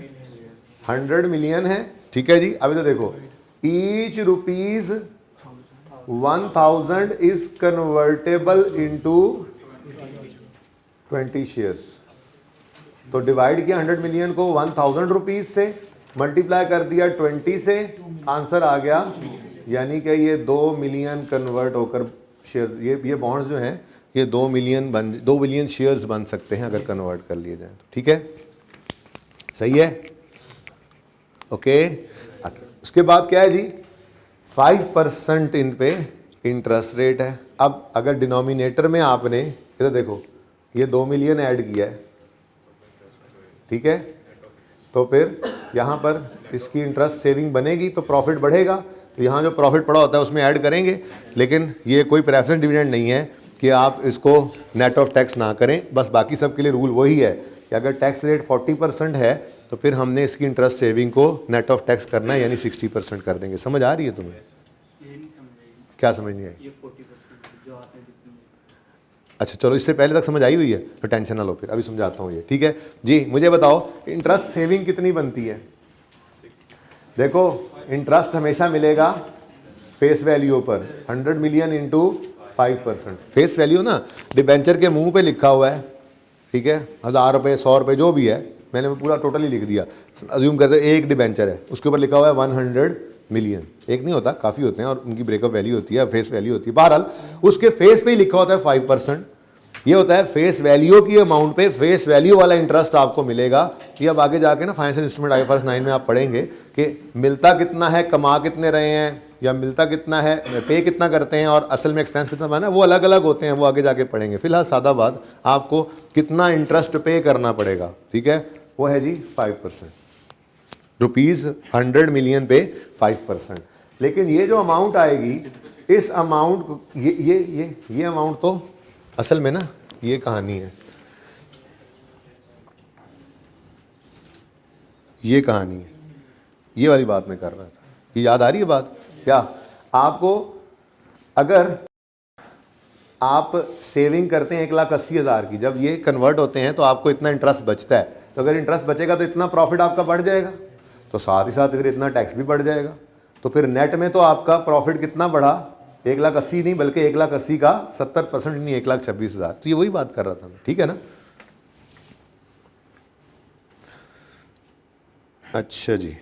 100 मिलियन है। ठीक है जी, अभी तो देखो, each ₹1000 is convertible into 20 shares. तो डिवाइड किया 100 मिलियन को 1000 रुपीज से, मल्टीप्लाई कर दिया 20 से, आंसर आ गया। यानी कि ये 2 मिलियन कन्वर्ट होकर शेयर, ये बॉन्ड्स जो हैं ये 2 मिलियन शेयर्स बन सकते हैं अगर कन्वर्ट कर लिए जाए तो। ठीक है, सही है, ओके। उसके बाद क्या है जी? 5% इन पे इंटरेस्ट रेट है। अब अगर डिनोमिनेटर में आपने इधर देखो, ये 2 मिलियन ऐड किया है, ठीक है, तो फिर यहाँ पर इसकी इंटरेस्ट सेविंग बनेगी तो प्रॉफिट बढ़ेगा। तो यहाँ जो प्रॉफिट पड़ा होता है उसमें ऐड करेंगे, लेकिन ये कोई प्रेफरेंस डिविडेंड नहीं है कि आप इसको नेट ऑफ टैक्स ना करें। बस बाकी सब के लिए रूल वही है कि अगर टैक्स रेट 40% है तो फिर हमने इसकी इंटरेस्ट सेविंग को नेट ऑफ टैक्स करना है, यानी 60% कर देंगे। समझ आ रही है तुम्हें? क्या समझ नहीं आई? अच्छा चलो, इससे पहले तक समझ आई हुई है तो टेंशन ना लो, फिर अभी समझाता हूँ ये। ठीक है जी, मुझे बताओ इंटरेस्ट सेविंग कितनी बनती है? देखो, इंटरेस्ट हमेशा मिलेगा फेस वैल्यू पर, 100 मिलियन इंटू 5%। फेस वैल्यू ना डिबेंचर के मुंह पे लिखा हुआ है, ठीक है, 1000 रुपये, 100 रुपये, जो भी है, मैंने पूरा टोटल ही लिख दिया। अज्यूम करते हैं एक डिबेंचर है, उसके ऊपर लिखा हुआ है 100 मिलियन। एक नहीं होता, काफ़ी होते हैं और उनकी ब्रेकअप वैल्यू होती है, फेस वैल्यू होती है। बहरहाल उसके फेस पे ही लिखा होता है 5%। ये होता है फेस वैल्यू की अमाउंट पे फेस वैल्यू वाला इंटरेस्ट आपको मिलेगा। ये अब आगे जाके ना फाइनेंशियल इंस्ट्रूमेंट IFRS 9 में आप पढ़ेंगे कि मिलता कितना है, कमा कितने रहे हैं, या मिलता कितना है, पे कितना करते हैं, और असल में एक्सपेंस कितना बना, वो अलग अलग होते हैं, वो आगे जाके पढ़ेंगे। फिलहाल सादा बात, आपको कितना इंटरेस्ट पे करना पड़ेगा, ठीक है, वो है जी 5%। ₹100 मिलियन पे 5%। लेकिन ये जो अमाउंट आएगी, इस अमाउंट को, ये अमाउंट तो असल में ना ये कहानी है। ये कहानी है, ये वाली बात मैं कर रहा था। ये याद आ रही है बात? क्या आपको अगर आप सेविंग करते हैं 1,80,000 की, जब ये कन्वर्ट होते हैं तो आपको इतना इंटरेस्ट बचता है, तो अगर इंटरेस्ट बचेगा तो इतना प्रॉफिट आपका बढ़ जाएगा, तो साथ ही साथ फिर इतना टैक्स भी बढ़ जाएगा, तो फिर नेट में तो आपका प्रॉफिट कितना बढ़ा, 1,80,000 नहीं बल्कि 1,80,000 का 70% नहीं 1,26,000। तो ये वही बात कर रहा था मैं, ठीक है ना। अच्छा जी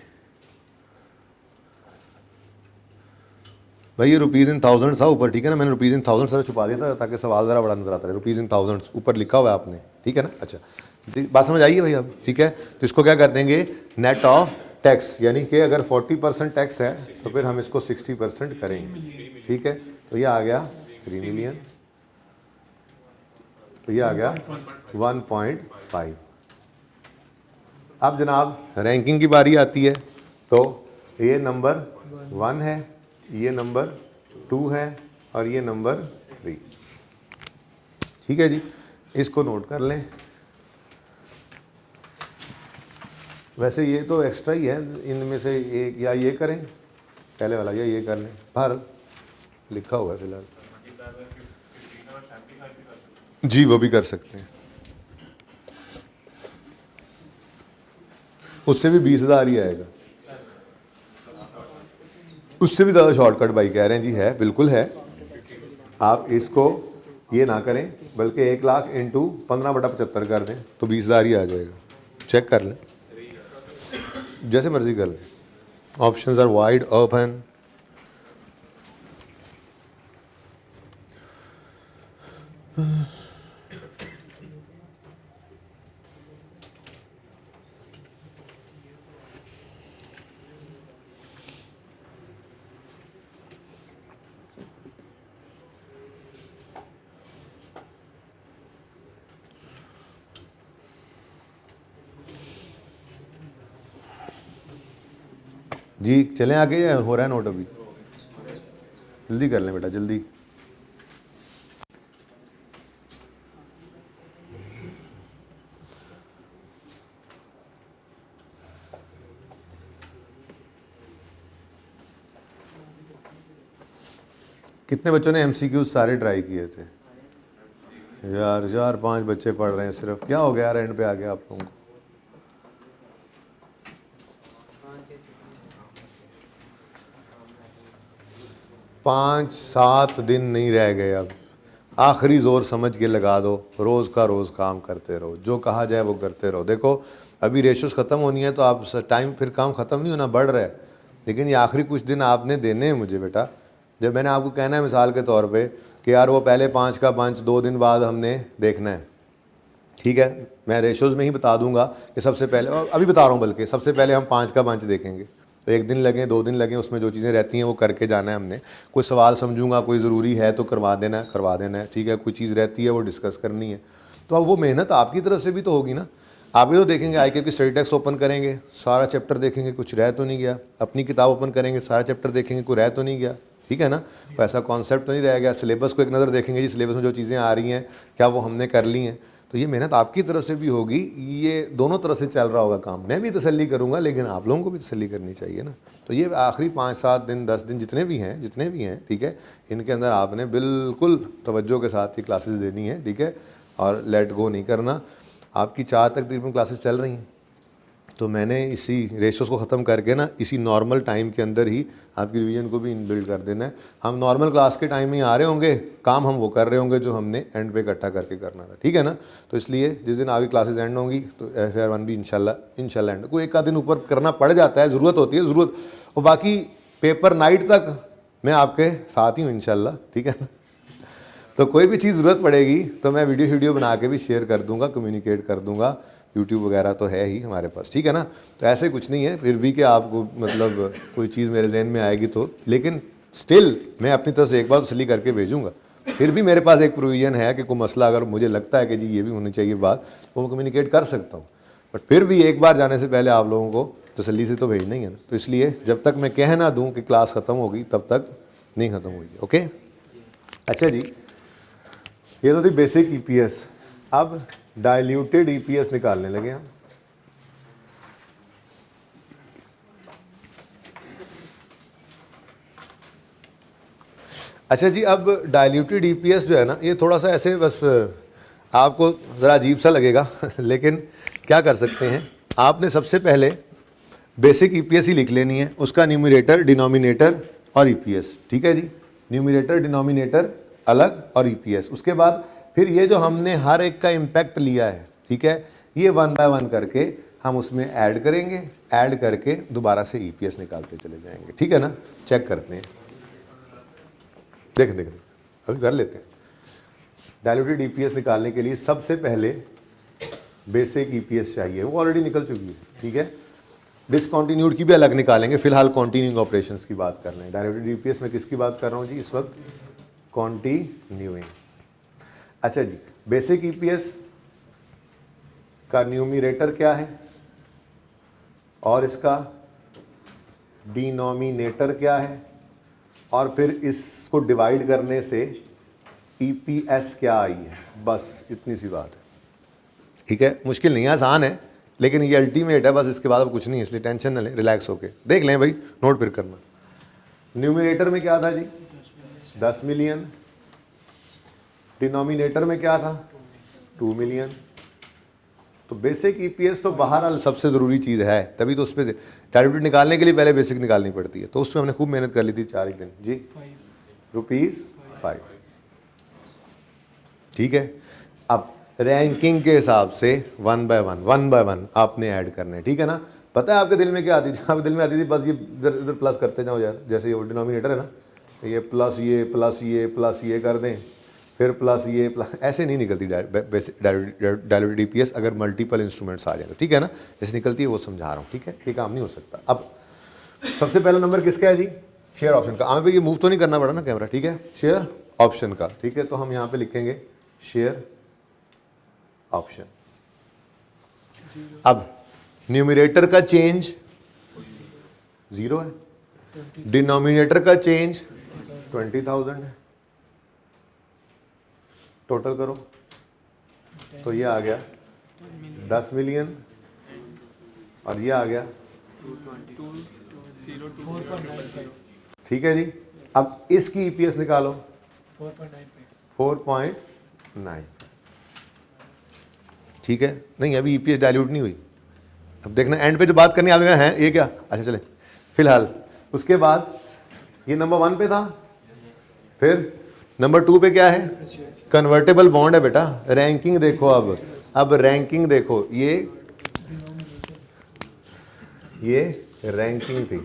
भाई, ये रुपीज़ इन थाउजेंड था ऊपर, ठीक है ना, मैंने रुपीज़ इन थाउजेंड सारा छुपा दिया था ताकि सवाल ज़रा बड़ा नजर आता है। रुपीज़ इन थाउजेंड ऊपर लिखा हुआ है आपने, ठीक है ना। अच्छा बात समझ आई है भाई अब, ठीक है। तो इसको क्या कर देंगे, नेट ऑफ टैक्स, यानी कि अगर 40% टैक्स है तो फिर हम इसको 60% करेंगे, ठीक है। तो ये आ गया 3 मिलियन, तो ये आ गया 1.5। अब जनाब रैंकिंग की बारी आती है, तो ये नंबर 1 है, ये नंबर 2 है और ये नंबर 3, ठीक है जी। इसको नोट कर लें। वैसे ये तो एक्स्ट्रा ही है, इनमें से एक या ये करें पहले वाला या ये कर लें, बाहर लिखा हुआ है फिलहाल। जी वो भी कर सकते हैं, उससे भी 20,000 ही आएगा, उससे भी ज़्यादा शॉर्टकट भाई कह रहे हैं जी, है बिल्कुल है। आप इसको ये ना करें बल्कि 1,00,000 इंटू 15/75 कर दें तो 20,000 ही आ जाएगा। चेक कर लें, जैसे मर्जी कर लें, ऑप्शंस आर वाइड ओपन। जी चलें आगे या हो रहा है नोट? अभी जल्दी कर लें बेटा, जल्दी। कितने बच्चों ने MCQ सारे ट्राई किए थे? यार 4-5 बच्चे पढ़ रहे हैं सिर्फ, क्या हो गया यार एंड पे आ गया आप लोगों को? 5-7 दिन नहीं रह गए, अब आखिरी ज़ोर समझ के लगा दो, रोज़ का रोज़ काम करते रहो, जो कहा जाए वो करते रहो। देखो अभी रेशोस ख़त्म होनी है तो आप टाइम, फिर काम ख़त्म नहीं होना, बढ़ रहा है, लेकिन ये आखिरी कुछ दिन आपने देने हैं मुझे बेटा। जब मैंने आपको कहना है मिसाल के तौर पे कि यार वो पहले 5 का बंच 2 दिन बाद हमने देखना है, ठीक है, मैं रेशोज़ में ही बता दूंगा कि सबसे पहले, और अभी बता रहा हूँ बल्कि सबसे पहले हम 5 का बंच देखेंगे, तो 1 दिन लगे 2 दिन लगे, उसमें जो चीज़ें रहती हैं वो करके जाना है हमने। कोई सवाल समझूंगा, कोई ज़रूरी है तो करवा देना है, ठीक है, कोई चीज़ रहती है वो डिस्कस करनी है, तो अब वो मेहनत आपकी तरफ से भी तो होगी ना। आप भी तो देखेंगे, IQ की स्टडी टेक्स्ट ओपन करेंगे, सारा चैप्टर देखेंगे, कुछ रह तो नहीं गया, अपनी किताब ओपन करेंगे, सारा चैप्टर देखेंगे, कोई रह तो नहीं गया, ठीक है ना, तो ऐसा कॉन्सेप्ट तो नहीं रह गया। सिलेबस को एक नज़र देखेंगे जी, सिलेबस में जो चीज़ें आ रही हैं क्या वो हमने कर ली हैं, तो ये मेहनत आपकी तरफ से भी होगी, ये दोनों तरफ से चल रहा होगा काम। मैं भी तसल्ली करूँगा लेकिन आप लोगों को भी तसल्ली करनी चाहिए ना। तो ये आखिरी 5-7 दिन 10 दिन जितने भी हैं, ठीक है, इनके अंदर आपने बिल्कुल तवज्जो के साथ ही क्लासेस देनी है, ठीक है, और लेट गो नहीं करना। आपकी 4 तक तकरीबन क्लासेस चल रही हैं, तो मैंने इसी रेशोज़ को ख़त्म करके ना इसी नॉर्मल टाइम के अंदर ही आपकी रिवीजन को भी इनबिल्ड कर देना है। हम नॉर्मल क्लास के टाइम में आ रहे होंगे, काम हम वो कर रहे होंगे जो हमने एंड पे इकट्ठा करके करना था, ठीक है ना। तो इसलिए जिस दिन आपकी क्लासेस एंड होंगी तो FR1 भी इंशाल्लाह एंड, कोई एक आध दिन ऊपर करना पड़ जाता है, ज़रूरत होती है ज़रूरत, और बाकी पेपर नाइट तक मैं आपके साथ ही हूँ इंशाल्लाह, ठीक है ना। तो कोई भी चीज़ ज़रूरत पड़ेगी तो मैं वीडियो बना के भी शेयर कर दूँगा, कम्युनिकेट कर दूँगा, यूट्यूब वगैरह तो है ही हमारे पास, ठीक है ना। तो ऐसे कुछ नहीं है फिर भी कि आपको मतलब कोई चीज़ मेरे जहन में आएगी तो, लेकिन स्टिल मैं अपनी तरफ से एक बार तसल्ली करके भेजूँगा। फिर भी मेरे पास एक प्रोविज़न है कि कोई मसला अगर मुझे लगता है कि जी ये भी होनी चाहिए बात, तो मैं कम्युनिकेट कर सकता हूँ, बट फिर भी एक बार जाने से पहले आप लोगों को तसल्ली से तो भेजना ही है ना। तो इसलिए जब तक मैं कह ना दूँ कि क्लास ख़त्म होगी तब तक नहीं ख़त्म होगी, ओके। अच्छा जी, ये तो थी बेसिक EPS। अब डाइल्यूटेड EPS निकालने लगे हम। अच्छा जी, अब डाइल्यूटेड ईपीएस जो है ना, ये थोड़ा सा ऐसे बस आपको ज़रा अजीब सा लगेगा लेकिन क्या कर सकते हैं, आपने सबसे पहले बेसिक ईपीएस ही लिख लेनी है, उसका न्यूमरेटर, डिनोमिनेटर और ईपीएस, ठीक है जी। न्यूमरेटर डिनोमिनेटर अलग और ईपीएस। उसके बाद फिर ये जो हमने हर एक का इम्पैक्ट लिया है, ठीक है, ये 1 बाय 1 करके हम उसमें ऐड करेंगे, ऐड करके दोबारा से ईपीएस निकालते चले जाएंगे, ठीक है ना। चेक करते हैं, देखें अभी कर लेते हैं। डाइल्यूटेड ईपीएस निकालने के लिए सबसे पहले बेसिक ईपीएस चाहिए, वो ऑलरेडी निकल चुकी है, ठीक है। डिसकंटिन्यूड की भी अलग निकालेंगे, फिलहाल कॉन्टिन्यूइंग ऑपरेशंस की बात कर रहे हैं। डाइल्यूटेड ईपीएस में किसकी बात कर रहा हूँ जी इस वक्त, कॉन्टिन्यूइंग। अच्छा जी, बेसिक ईपीएस का न्यूमरेटर क्या है और इसका डिनोमिनेटर क्या है, और फिर इसको डिवाइड करने से ईपीएस क्या आई है, बस इतनी सी बात है, ठीक है। मुश्किल नहीं है, आसान है, लेकिन ये अल्टीमेट है, बस इसके बाद अब कुछ नहीं है, इसलिए टेंशन न लें, रिलैक्स होके देख लें भाई, नोट फिर करना। न्यूमरेटर में क्या था जी, 10 मिलियन। डिनोमिनेटर में क्या था, 2 मिलियन। तो बेसिक ईपीएस तो बहरहाल सबसे ज़रूरी चीज़ है, तभी तो उस पर डाइल्यूटेड निकालने के लिए पहले बेसिक निकालनी पड़ती है, तो उसमें हमने खूब मेहनत कर ली थी 4 दिन जी। ₹5, ठीक है। अब रैंकिंग के हिसाब से 1 बाय 1 आपने ऐड करना है, ठीक है ना। पता है आपके दिल में क्या आती थी, आपके दिल में आती थी बस ये इधर इधर प्लस करते जाओ यार, जैसे ये डिनोमिनेटर है ना, ये प्लस ये प्लस ये प्लस ये कर दें, फिर प्लस ये प्लस, ऐसे नहीं निकलती डाइल्यूटेड ईपीएस अगर मल्टीपल इंस्ट्रूमेंट्स आ जाए तो, ठीक है ना। जैसे निकलती है वो समझा रहा हूँ, ठीक है, ये काम नहीं हो सकता। अब सबसे पहला नंबर किसका है जी, शेयर ऑप्शन का। हमें ये मूव तो नहीं करना पड़ा ना कैमरा, ठीक है, शेयर ऑप्शन का, ठीक है। तो हम यहाँ पे लिखेंगे शेयर ऑप्शन। अब न्यूमरेटर का चेंज 0 है, डिनोमिनेटर का चेंज 20,000 है, टोटल करो तो ये आ गया 10 मिलियन और ये आ गया ठीक है जी। अब इसकी ईपीएस निकालो 4.9, ठीक है। नहीं अभी ईपीएस डाइल्यूट नहीं हुई, अब देखना एंड पे जो बात करनी है हैं ये क्या, अच्छा चले फिलहाल। उसके बाद ये नंबर 1 पे था, फिर नंबर 2 पे क्या है, कन्वर्टेबल बॉन्ड है बेटा। रैंकिंग देखो, अब रैंकिंग देखो, ये रैंकिंग थी,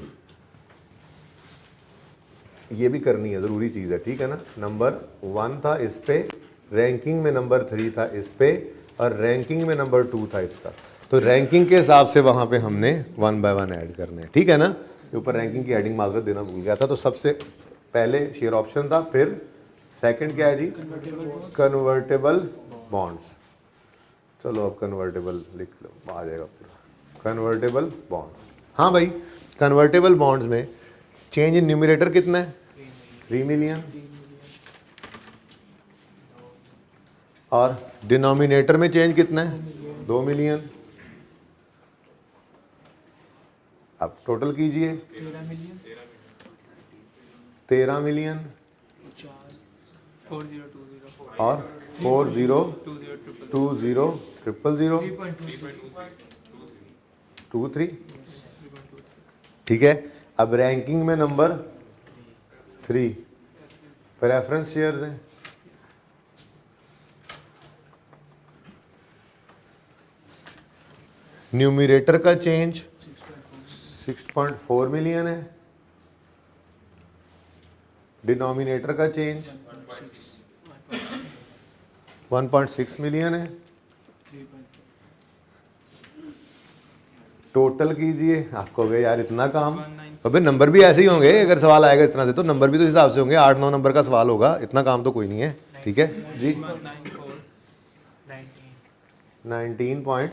ये भी करनी है, ज़रूरी चीज़ है, ठीक है ना। नंबर 1 था इस पे, रैंकिंग में नंबर 3 था इस पे, और रैंकिंग में नंबर 2 था इसका। तो रैंकिंग के हिसाब से वहाँ पे हमने 1 बाय 1 ऐड करने हैं, ठीक है ना। ऊपर रैंकिंग की हेडिंग माजरत देना भूल गया था। तो सबसे पहले शेयर ऑप्शन था, फिर सेकंड क्या है जी, कन्वर्टेबल बॉन्ड्स। चलो अब कन्वर्टेबल लिख लो, आ जाएगा फिर कन्वर्टेबल बॉन्ड्स। हाँ भाई, कन्वर्टेबल बॉन्ड्स में चेंज इन न्यूमरेटर कितना है, 3 मिलियन, और डिनोमिनेटर में चेंज कितना है, 2 मिलियन। अब टोटल कीजिए 13 मिलियन और 40200023, ठीक है। अब रैंकिंग में नंबर 3, प्रेफरेंस शेयर्स हैं, न्यूमरेटर का चेंज 6.4 मिलियन है, डिनोमिनेटर का चेंज 1.6 मिलियन है। टोटल कीजिए, आपको गए यार इतना काम, अबे नंबर भी ऐसे ही होंगे, अगर सवाल आएगा इस तरह से तो नंबर भी तो हिसाब से होंगे, 8-9 नंबर का सवाल होगा, इतना काम तो कोई नहीं है, ठीक है जी। 19.4,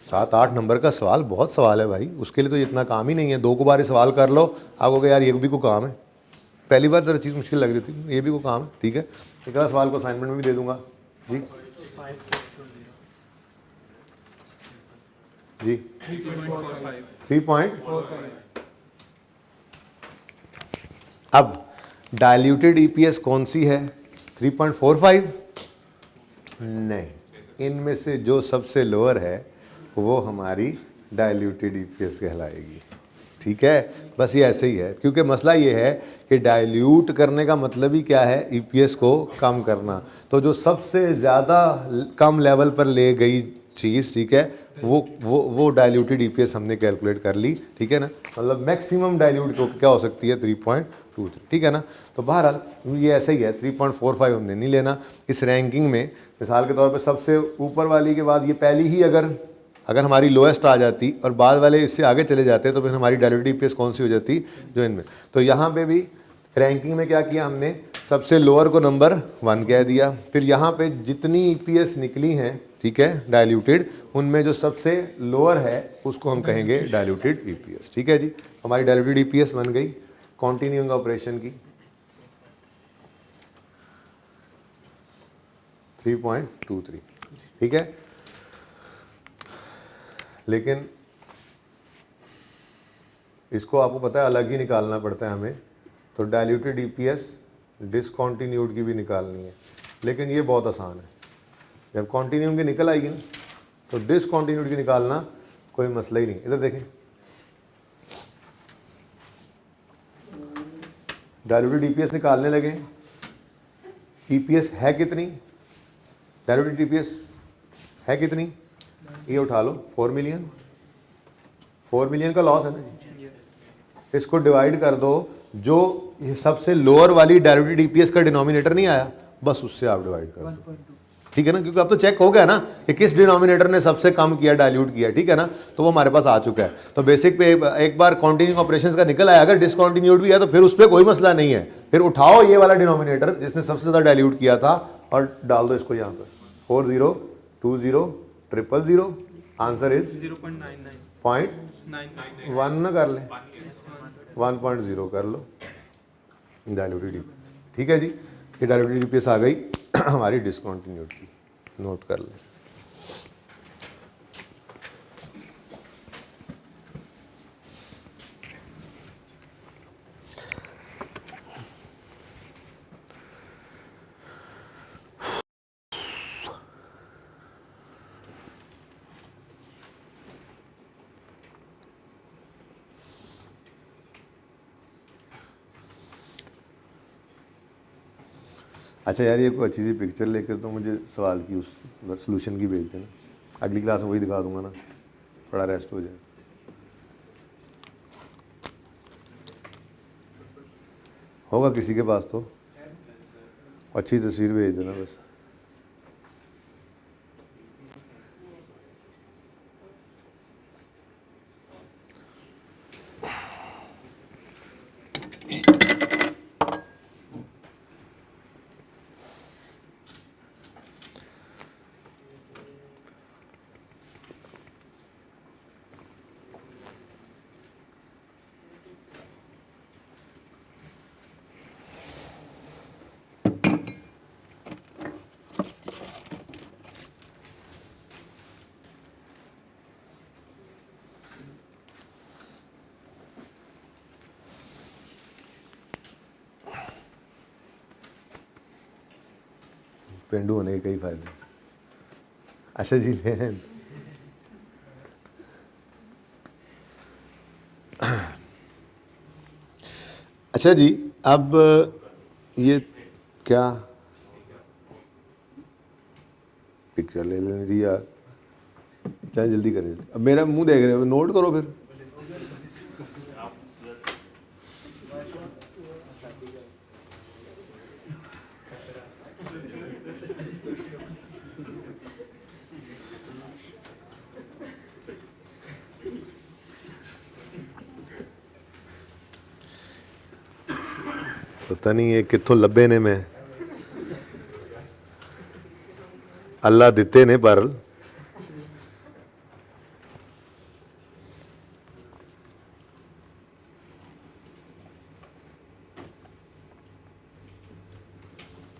7-8 नंबर का सवाल बहुत सवाल है भाई, उसके लिए तो इतना काम ही नहीं है। 2 को बार सवाल कर लो, आपको यार ये भी कोई काम है, पहली बार जरा चीज़ मुश्किल लग रही थी, ये भी कोई काम है, ठीक है। एक आधा सवाल को असाइनमेंट में भी दे दूंगा जी। जी 3.45, अब डाइल्यूटेड ईपीएस कौन सी है? 3.45? नहीं, इनमें से जो सबसे लोअर है वो हमारी डाइल्यूटेड ईपीएस कहलाएगी। ठीक है, बस ये ऐसे ही है, क्योंकि मसला ये है कि डाइल्यूट करने का मतलब ही क्या है? ईपीएस को कम करना। तो जो सबसे ज़्यादा कम लेवल पर ले गई चीज़, ठीक है, वो डाइल्यूटेड ईपीएस हमने कैलकुलेट कर ली। ठीक है ना, मतलब मैक्सिमम डाइल्यूट क्या हो सकती है? 3.23। ठीक है ना। तो बहरहाल ये ऐसे ही है, 3.45 हमने नहीं लेना इस रैंकिंग में। मिसाल के तौर पर सबसे ऊपर वाली के बाद ये पहली ही अगर हमारी लोएस्ट आ जाती और बाद वाले इससे आगे चले जाते तो फिर हमारी डाइल्यूटेड ईपीएस कौन सी हो जाती? जो इनमें। तो यहाँ पे भी रैंकिंग में क्या किया हमने? सबसे लोअर को नंबर 1 कह दिया। फिर यहाँ पे जितनी ईपीएस निकली हैं, ठीक है, डाइल्यूटेड, उनमें जो सबसे लोअर है उसको हम कहेंगे डाइल्यूटेड ईपीएस। ठीक है जी, हमारी डाइल्यूटेड ईपीएस बन गई कॉन्टिन्यूइंग ऑपरेशन की 3.23। ठीक है, लेकिन इसको आपको पता है अलग ही निकालना पड़ता है हमें। तो डाइल्यूटेड ईपीएस डिसकॉन्टिन्यूड की भी निकालनी है, लेकिन ये बहुत आसान है। जब कॉन्टिन्यूम की निकल आएगी ना तो डिसकॉन्टिन्यूड की निकालना कोई मसला ही नहीं। इधर देखें, डाइल्यूटेड ईपीएस निकालने लगे, ईपीएस है कितनी? डाइल्यूटेड ईपीएस है कितनी? ये उठा लो, 4 मिलियन। 4 मिलियन का लॉस है ना जी। इसको डिवाइड कर दो, जो ये सबसे लोअर वाली डाइल्यूटेड ईपीएस का डिनोमिनेटर नहीं आया, बस उससे आप डिवाइड कर दो। ठीक है ना, क्योंकि अब तो चेक हो गया ना कि किस डिनोमिनेटर ने सबसे कम किया, डाइल्यूट किया। ठीक है ना, तो वो हमारे पास आ चुका है। तो बेसिक पे एक बार कॉन्टिन्यूइंग ऑपरेशंस का निकल आया, अगर डिसकॉन्टिन्यूड भी है तो फिर उस पर कोई मसला नहीं है। फिर उठाओ ये वाला डिनोमिनेटर जिसने सबसे ज़्यादा डाइल्यूट किया था और डाल दो इसको यहाँ पर, 40 20 000 आंसर इज 0.1 ना कर ले, 1.0 कर लो डाइल्यूटेड ईपीएस। ठीक है जी, ये डाइल्यूटेड ईपीएस आ गई हमारी डिसकॉन्टिन्यूड की, नोट कर लें। अच्छा यार, ये कोई अच्छी सी पिक्चर लेकर तो मुझे सवाल की उस सोल्यूशन की भेज देना, अगली क्लास में वही दिखा दूंगा ना, थोड़ा रेस्ट हो जाए। होगा किसी के पास तो अच्छी तस्वीर भेज देना बस। पेंडू होने के कई फायदे। अच्छा जी, अच्छा जी, अब ये क्या पिक्चर ले लेने जी यार, क्या जल्दी करें, अब मेरा मुंह देख रहे हो, नोट करो फिर। पता नहीं ये कितों लब्बे ने, मैं अल्लाह दिते ने पर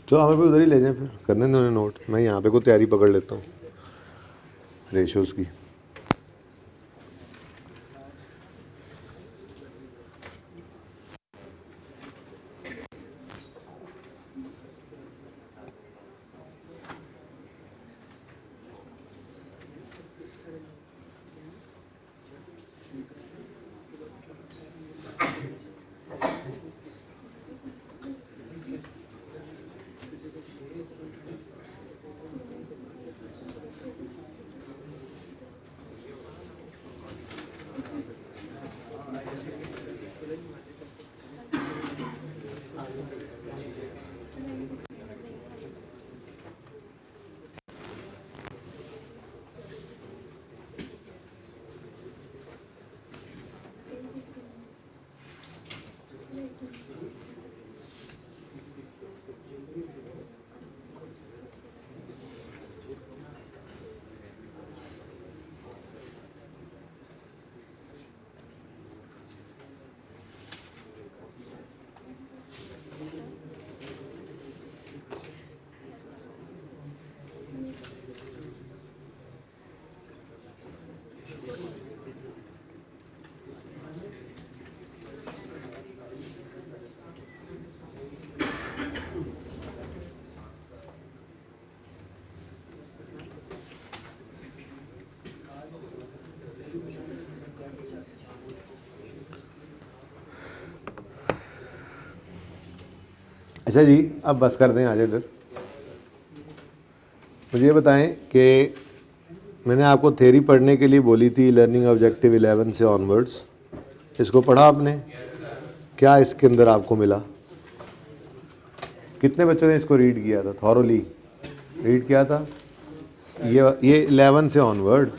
चलो हमें भी उधर ही ले जाएं, फिर करने दो उन्हें नोट, मैं यहाँ पे को तैयारी पकड़ लेता हूँ रेशोज़ की। अच्छा जी, अब बस कर दें, आज इधर मुझे ये बताएं कि मैंने आपको थ्योरी पढ़ने के लिए बोली थी लर्निंग ऑब्जेक्टिव 11 से ऑनवर्ड्स, इसको पढ़ा आपने? क्या इसके अंदर आपको मिला? कितने बच्चों ने इसको रीड किया था, थॉरोली रीड किया था? ये 11 से ऑनवर्ड,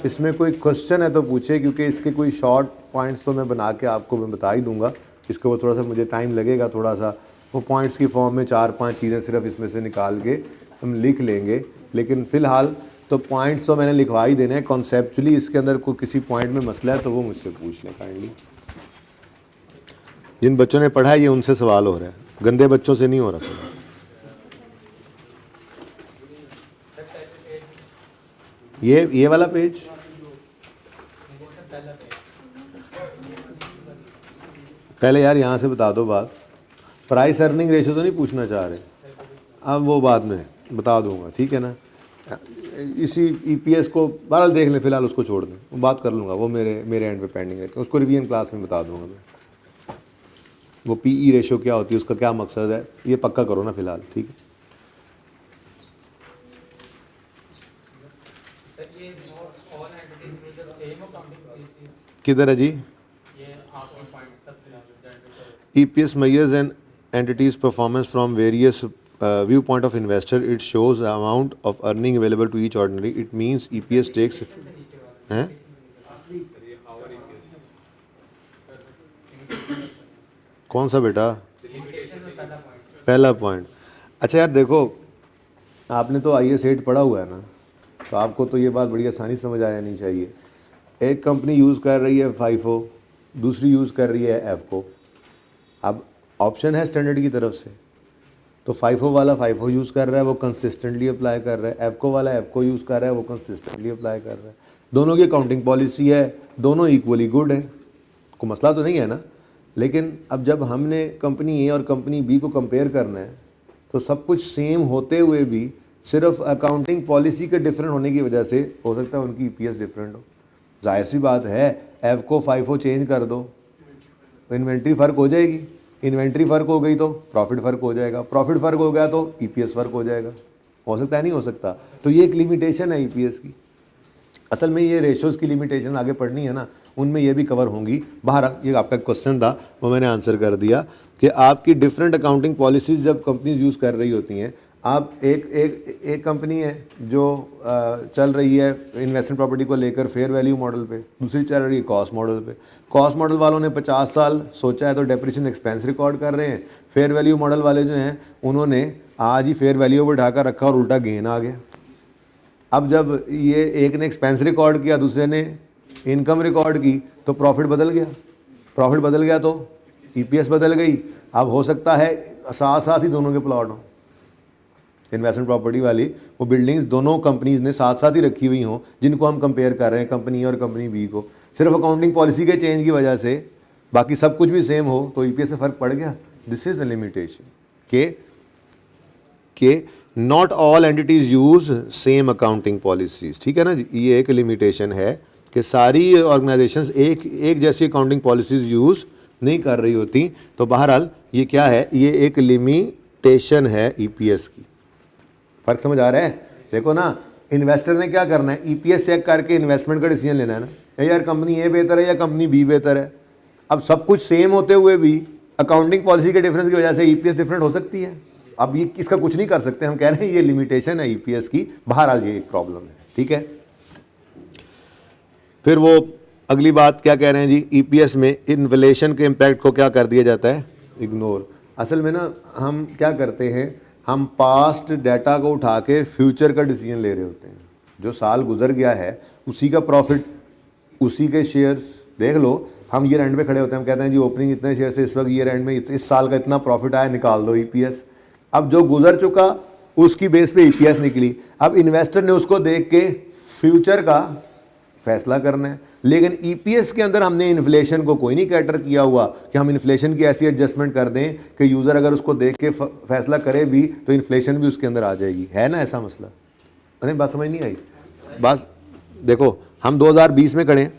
इसमें कोई क्वेश्चन है तो पूछे, क्योंकि इसके कोई शॉर्ट पॉइंट्स तो मैं बना के आपको मैं बता ही दूंगा। इसको वो थोड़ा सा मुझे टाइम लगेगा, थोड़ा सा वो पॉइंट्स की फॉर्म में 4-5 चीज़ें सिर्फ इसमें से निकाल के हम लिख लेंगे। लेकिन फ़िलहाल तो पॉइंट्स तो मैंने लिखवा ही देने हैं। कॉन्सेप्चुअली इसके अंदर कोई किसी पॉइंट में मसला है तो वो मुझसे पूछ लें काइंडली। जिन बच्चों ने पढ़ा है ये उनसे सवाल हो रहा है, गंदे बच्चों से नहीं हो रहा सवाल। ये वाला पेज, पहले यार यहाँ से बता दो बात। प्राइस अर्निंग रेशियो तो नहीं पूछना चाह रहे, अब वो बाद में बता दूंगा, ठीक है ना? इसी ईपीएस को बहरहाल देख लें, फिलहाल उसको छोड़ दें, वो बात कर लूँगा, वो मेरे एंड पे पेंडिंग है, उसको रिवीजन क्लास में बता दूंगा मैं। वो पीई रेशियो क्या होती है, उसका क्या मकसद है, ये पक्का करो ना फिलहाल, ठीक है? किधर है जी? EPS measures an entity's performance from various viewpoint of investor. It shows the amount of earning available to each ordinary. It means EPS takes हैं? कौन सा बेटा? पहला पॉइंट। अच्छा यार देखो, आपने तो IAS 8 पढ़ा हुआ है ना, तो आपको तो ये बात बड़ी आसानी समझ आ जानी चाहिए। एक कंपनी यूज़ कर रही है FIFO, दूसरी यूज़ कर रही है EFCO। अब ऑप्शन है स्टैंडर्ड की तरफ से, तो FIFO वाला FIFO यूज़ कर रहा है, वो कंसिस्टेंटली अप्लाई कर रहा है, EFCO वाला EFCO यूज़ कर रहा है, वो कंसिस्टेंटली अप्लाई कर रहा है। दोनों की अकाउंटिंग पॉलिसी है, दोनों इक्वली गुड है, कोई मसला तो नहीं है ना। लेकिन अब जब हमने कंपनी ए और कंपनी बी को कंपेयर करना है, तो सब कुछ सेम होते हुए भी सिर्फ अकाउंटिंग पॉलिसी के डिफरेंट होने की वजह से हो सकता है उनकी EPS डिफरेंट हो। जाहिर सी बात है, EFCO FIFO चेंज कर दो तो इन्वेंट्री फ़र्क हो जाएगी, इन्वेंट्री फ़र्क हो गई तो प्रॉफिट फ़र्क हो जाएगा, प्रॉफिट फ़र्क हो गया तो EPS फ़र्क हो जाएगा। हो सकता है, नहीं हो सकता? तो ये एक लिमिटेशन है EPS की। असल में ये रेशोज़ की लिमिटेशन आगे पढ़नी है ना, उनमें ये भी कवर होंगी। बाहर ये आपका क्वेश्चन था, वो मैंने आंसर कर दिया कि आपकी डिफरेंट अकाउंटिंग पॉलिसीज़ जब कंपनीज यूज़ कर रही होती हैं, आप एक कंपनी है जो चल रही है इन्वेस्टमेंट प्रॉपर्टी को लेकर फेयर वैल्यू मॉडल पे, दूसरी चल रही है कॉस्ट मॉडल पे। कॉस्ट मॉडल वालों ने 50 साल सोचा है तो डेप्रिसिएशन एक्सपेंस रिकॉर्ड कर रहे हैं। फेयर वैल्यू मॉडल वाले जो हैं उन्होंने आज ही फेयर वैल्यू पर ढाकर रखा और उल्टा गेन आ गया। अब जब ये एक ने एक्सपेंस रिकॉर्ड किया, दूसरे ने इनकम रिकॉर्ड की, तो प्रॉफिट बदल गया। प्रॉफिट बदल गया तो EPS बदल गई। अब हो सकता है साथ साथ ही दोनों के प्लॉट हों, इन्वेस्टमेंट प्रॉपर्टी वाली वो बिल्डिंग्स दोनों कंपनीज ने साथ साथ ही रखी हुई हों, जिनको हम कंपेयर कर रहे हैं, कंपनी ए और कंपनी बी को। सिर्फ अकाउंटिंग पॉलिसी के चेंज की वजह से बाकी सब कुछ भी सेम हो तो EPS से फ़र्क पड़ गया। दिस इज़ अ लिमिटेशन के not all entities use same accounting policies, ठीक है ना जी? ये एक लिमिटेशन है कि सारी ऑर्गेनाइजेशंस एक जैसी अकाउंटिंग पॉलिसीज़ यूज़ नहीं कर रही होती। तो बहरहाल ये क्या है, ये एक लिमिटेशन है EPS की। फ़र्क समझ आ रहा है? देखो ना, इन्वेस्टर ने क्या करना है, EPS चेक करके इन्वेस्टमेंट का डिसीजन लेना है ना, यार कंपनी ए बेहतर है या कंपनी बी बेहतर है। अब सब कुछ सेम होते हुए भी अकाउंटिंग पॉलिसी के डिफरेंस की वजह से EPS डिफरेंट हो सकती है। अब ये इसका कुछ नहीं कर सकते, हम कह रहे हैं ये लिमिटेशन है EPS की। बहरहाल ये एक प्रॉब्लम है, ठीक है? फिर वो अगली बात क्या कह रहे हैं जी, EPS में इन्फ्लेशन के इम्पैक्ट को क्या कर दिया जाता है, इग्नोर। असल में ना हम क्या करते हैं, हम पास्ट डाटा को उठा के फ्यूचर का डिसीजन ले रहे होते हैं। जो साल गुजर गया है उसी का प्रॉफिट, उसी के शेयर्स देख लो। हम ईयर एंड पे खड़े होते हैं, हम कहते हैं जी ओपनिंग इतने शेयर से इस वक्त ईयर एंड में इस साल का इतना प्रॉफिट आया, निकाल दो EPS। अब जो गुजर चुका उसकी बेस पे EPS निकली। अब इन्वेस्टर ने उसको देख के फ्यूचर का फैसला करना है। लेकिन EPS के अंदर हमने इन्फ्लेशन को कोई नहीं कैटर किया हुआ कि हम इन्फ्लेशन की ऐसी एडजस्टमेंट कर दें कि यूज़र अगर उसको देख के फैसला करे भी तो इन्फ्लेशन भी उसके अंदर आ जाएगी। है ना ऐसा मसला? अरे बात समझ नहीं आई? बस देखो, हम 2020 में खड़े,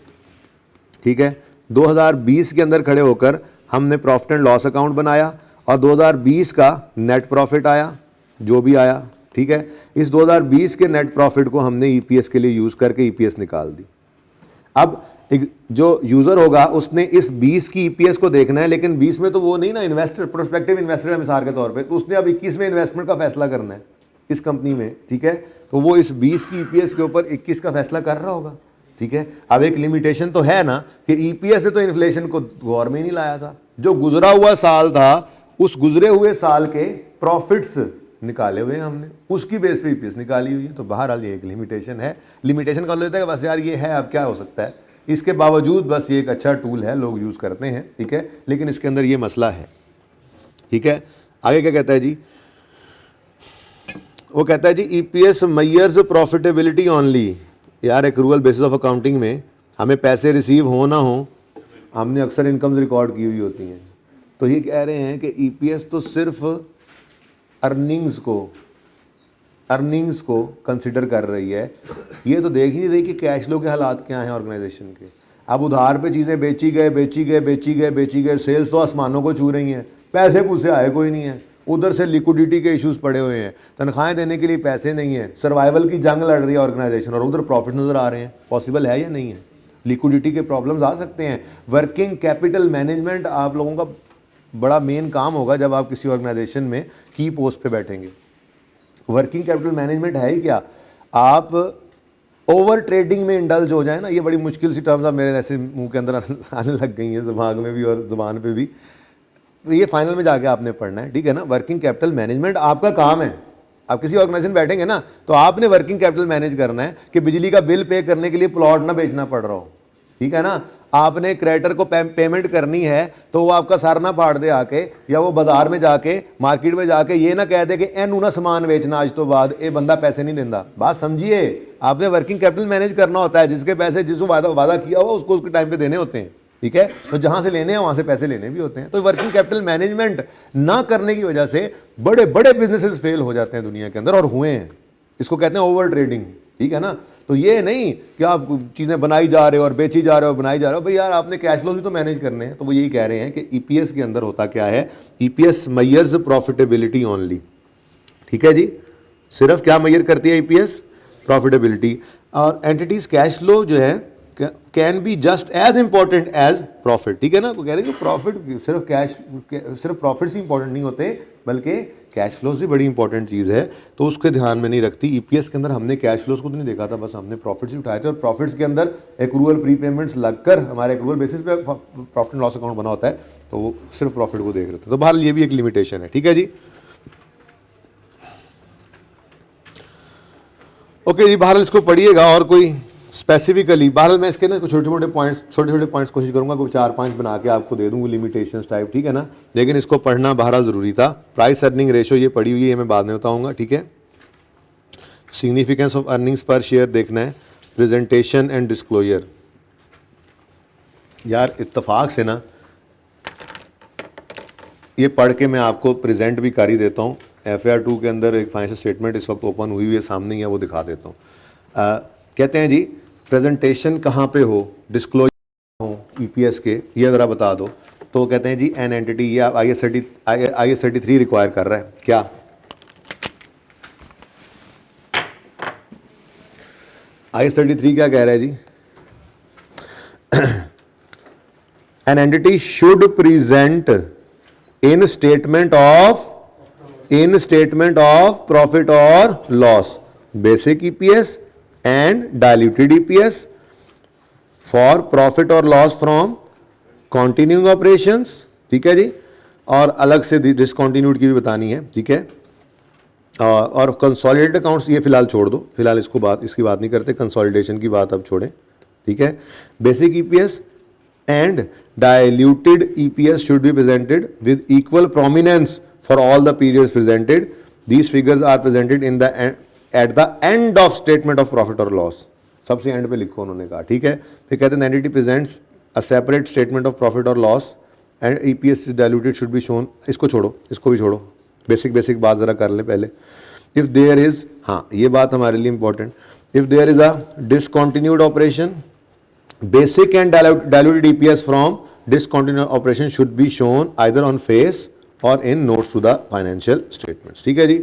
ठीक है? 2020 के अंदर खड़े होकर हमने प्रॉफिट एंड लॉस अकाउंट बनाया और 2020 का नेट प्रॉफिट आया जो भी आया, ठीक है। इस 2020 के नेट प्रॉफिट को हमने ईपीएस के लिए यूज़ करके ईपीएस निकाल दी। अब एक जो यूज़र होगा उसने इस 20 की ईपीएस को देखना है, लेकिन 20 में तो वो नहीं ना इन्वेस्टर, प्रोस्पेक्टिव इन्वेस्टर है मिसाल के तौर पे, तो उसने अब 21 में इन्वेस्टमेंट का फैसला करना है इस कंपनी में, ठीक है। तो वो इस 20 की ईपीएस के ऊपर 21 का फैसला कर रहा होगा, ठीक है। अब एक लिमिटेशन तो है ना कि ईपीएस से तो इन्फ्लेशन को गौर में ही नहीं लाया था, जो गुजरा हुआ साल था उस गुजरे हुए साल के प्रॉफिट्स निकाले हुए हैं हमने, उसकी बेस पे ईपीएस निकाली हुई है। तो बहरहाल ये एक लिमिटेशन है। लिमिटेशन का लेता है कि बस यार ये है, अब क्या हो सकता है, इसके बावजूद बस ये एक अच्छा टूल है, लोग यूज़ करते हैं, ठीक है, लेकिन इसके अंदर ये मसला है, ठीक है। आगे क्या कहता है जी, वो कहता है जी ईपीएस मेजर्स प्रॉफिटेबिलिटी ओनली। यार एक्रूअल बेसिस ऑफ अकाउंटिंग में हमें पैसे रिसीव हो ना हो, हमने अक्सर इनकम्स रिकॉर्ड की हुई होती हैं, तो ये कह रहे हैं कि ईपीएस तो सिर्फ अर्निंग्स को कंसिडर कर रही है, ये तो देख ही नहीं रही कि कैश फ्लो के हालात क्या हैं ऑर्गेनाइजेशन के। अब उधार पे चीज़ें बेची गए, सेल्स तो आसमानों को छू रही हैं, पैसे पूसे आए कोई नहीं है, उधर से लिक्विडिटी के इश्यूज पड़े हुए हैं, तनख्वाहें देने के लिए पैसे नहीं है, सर्वाइवल की जंग लड़ रही है ऑर्गेनाइजेशन, और उधर प्रॉफिट नज़र आ रहे हैं। पॉसिबल है या नहीं है? लिक्विडिटी के प्रॉब्लम्स आ सकते हैं। वर्किंग कैपिटल मैनेजमेंट आप लोगों का बड़ा मेन काम होगा जब आप किसी ऑर्गेनाइजेशन में की पोस्ट पे बैठेंगे। वर्किंग कैपिटल मैनेजमेंट है ही क्या? आप ओवर ट्रेडिंग में इंडल्ज हो जाए ना, ये बड़ी मुश्किल सी टर्म्स अब मेरे ऐसे मुंह के अंदर आने लग गई हैं, दिमाग में भी और ज़ुबान पे भी, तो ये फाइनल में जाके आपने पढ़ना है, ठीक है ना। वर्किंग कैपिटल मैनेजमेंट आपका काम है। आप किसी ऑर्गेनाइजेशन बैठेंगे ना तो आपने वर्किंग कैपिटल मैनेज करना है कि बिजली का बिल पे करने के लिए प्लॉट ना बेचना पड़ रहा हो, ठीक है ना। आपने क्रेडिटर को पेमेंट करनी है तो वो आपका सर ना फाड़ दे आके, या वो बाजार में जाके मार्केट में जाके ये ना कह दे कि एनू ना सामान बेचना आज तो बाद ये बंदा पैसे नहीं देता। बात समझिए, आपने वर्किंग कैपिटल मैनेज करना होता है, जिसके पैसे जिसको वादा किया हुआ उसको उसके टाइम पे देने होते हैं, ठीक है। तो जहां से लेने हैं वहां से पैसे लेने भी होते हैं। तो वर्किंग कैपिटल मैनेजमेंट ना करने की वजह से बड़े बड़े बिजनेसेस फेल हो जाते हैं दुनिया के अंदर, और हुए हैं। इसको कहते हैं ओवर ट्रेडिंग, ठीक है ना। तो ये नहीं कि आप चीज़ें बनाई जा रहे हो और बेची जा रहे हो, बनाई जा रहे हो, भाई यार आपने कैश फ्लो भी तो मैनेज करने हैं। तो वो यही कह रहे हैं कि ईपीएस के अंदर होता क्या है, ईपीएस मेजर्स प्रॉफिटेबिलिटी ओनली, ठीक है जी। सिर्फ क्या मेजर करती है ईपीएस? प्रॉफिटेबिलिटी। और एंटिटीज कैश फ्लो जो है can be just as important as profit, ठीक है ना। वो कह रहे हैं कि प्रॉफिट सिर्फ प्रॉफिट्स ही इंपॉर्टेंट नहीं होते, बल्कि कैश फ्लोज भी बड़ी इंपॉर्टेंट चीज़ है, तो उसके ध्यान में नहीं रखती। ईपीएस के अंदर हमने कैश फ्लोज को तो नहीं देखा था, बस हमने प्रॉफिट्स ही उठाए थे, और प्रॉफिट्स के अंदर एक्रूअल प्रीपेमेंट्स लगकर हमारे एक्रूअल बेसिस पे प्रॉफिट एंड लॉस अकाउंट बना होता है, तो वो सिर्फ प्रॉफिट को देख रहे थे। तो बहरहाल ये भी एक लिमिटेशन है, ठीक है जी। ओके जी, बहरहाल इसको पढ़िएगा, और कोई स्पेसिफिकली बहरहाल मैं इसके ना छोटे छोटे पॉइंट्स कोशिश करूंगा कोई 4-5 बना के आपको दे दूंगा लिमिटेशंस टाइप, ठीक है ना। लेकिन इसको पढ़ना बहरहाल ज़रूरी था। प्राइस अर्निंग रेशो ये पढ़ी हुई है, मैं बाद में बताऊंगा, ठीक है। Significance of earnings per share देखना है, प्रेजेंटेशन एंड डिस्क्लोजर। यार इत्तेफाक से ना ये पढ़ के मैं आपको प्रेजेंट भी कर ही देता हूँ। FAR 2 के अंदर एक फाइनेंशियल स्टेटमेंट इस वक्त ओपन हुई है, सामने ही है, वो दिखा देता हूँ। कहते हैं जी प्रेजेंटेशन कहाँ पे हो, डिस्क्लोजर हो ईपीएस के, ये ज़रा बता दो। तो कहते हैं जी एन एंटिटी, ये IAS 33 रिक्वायर कर रहा है। क्या IAS 33 क्या कह रहा है जी? An entity should present in statement of profit और loss basic EPS and diluted EPS for profit or loss from continuing operations, ठीक है जी। और अलग से डिसकंटिन्यूड की भी बतानी है, ठीक है। और कंसोलिडेटेड अकाउंट्स ये फिलहाल छोड़ दो, फिलहाल इसकी बात नहीं करते, कंसोलिडेशन की बात अब छोड़ें, ठीक है। Basic EPS and diluted EPS should be presented with equal prominence for all the periods presented. These figures are presented in the at the end of statement of profit और लॉस। सबसे end पे लिखो, उन्होंने कहा, ठीक है। फिर कहते हैं entity presents a separate statement of profit और loss and EPS diluted should be shown. इसको छोड़ो, इसको भी छोड़ो, बेसिक बात जरा कर ले पहले। इफ देयर इज, हाँ ये बात हमारे लिए important, if there is a discontinued operation, basic and diluted EPS from discontinued operation should be shown either on face और in notes to the financial statements. ठीक है जी।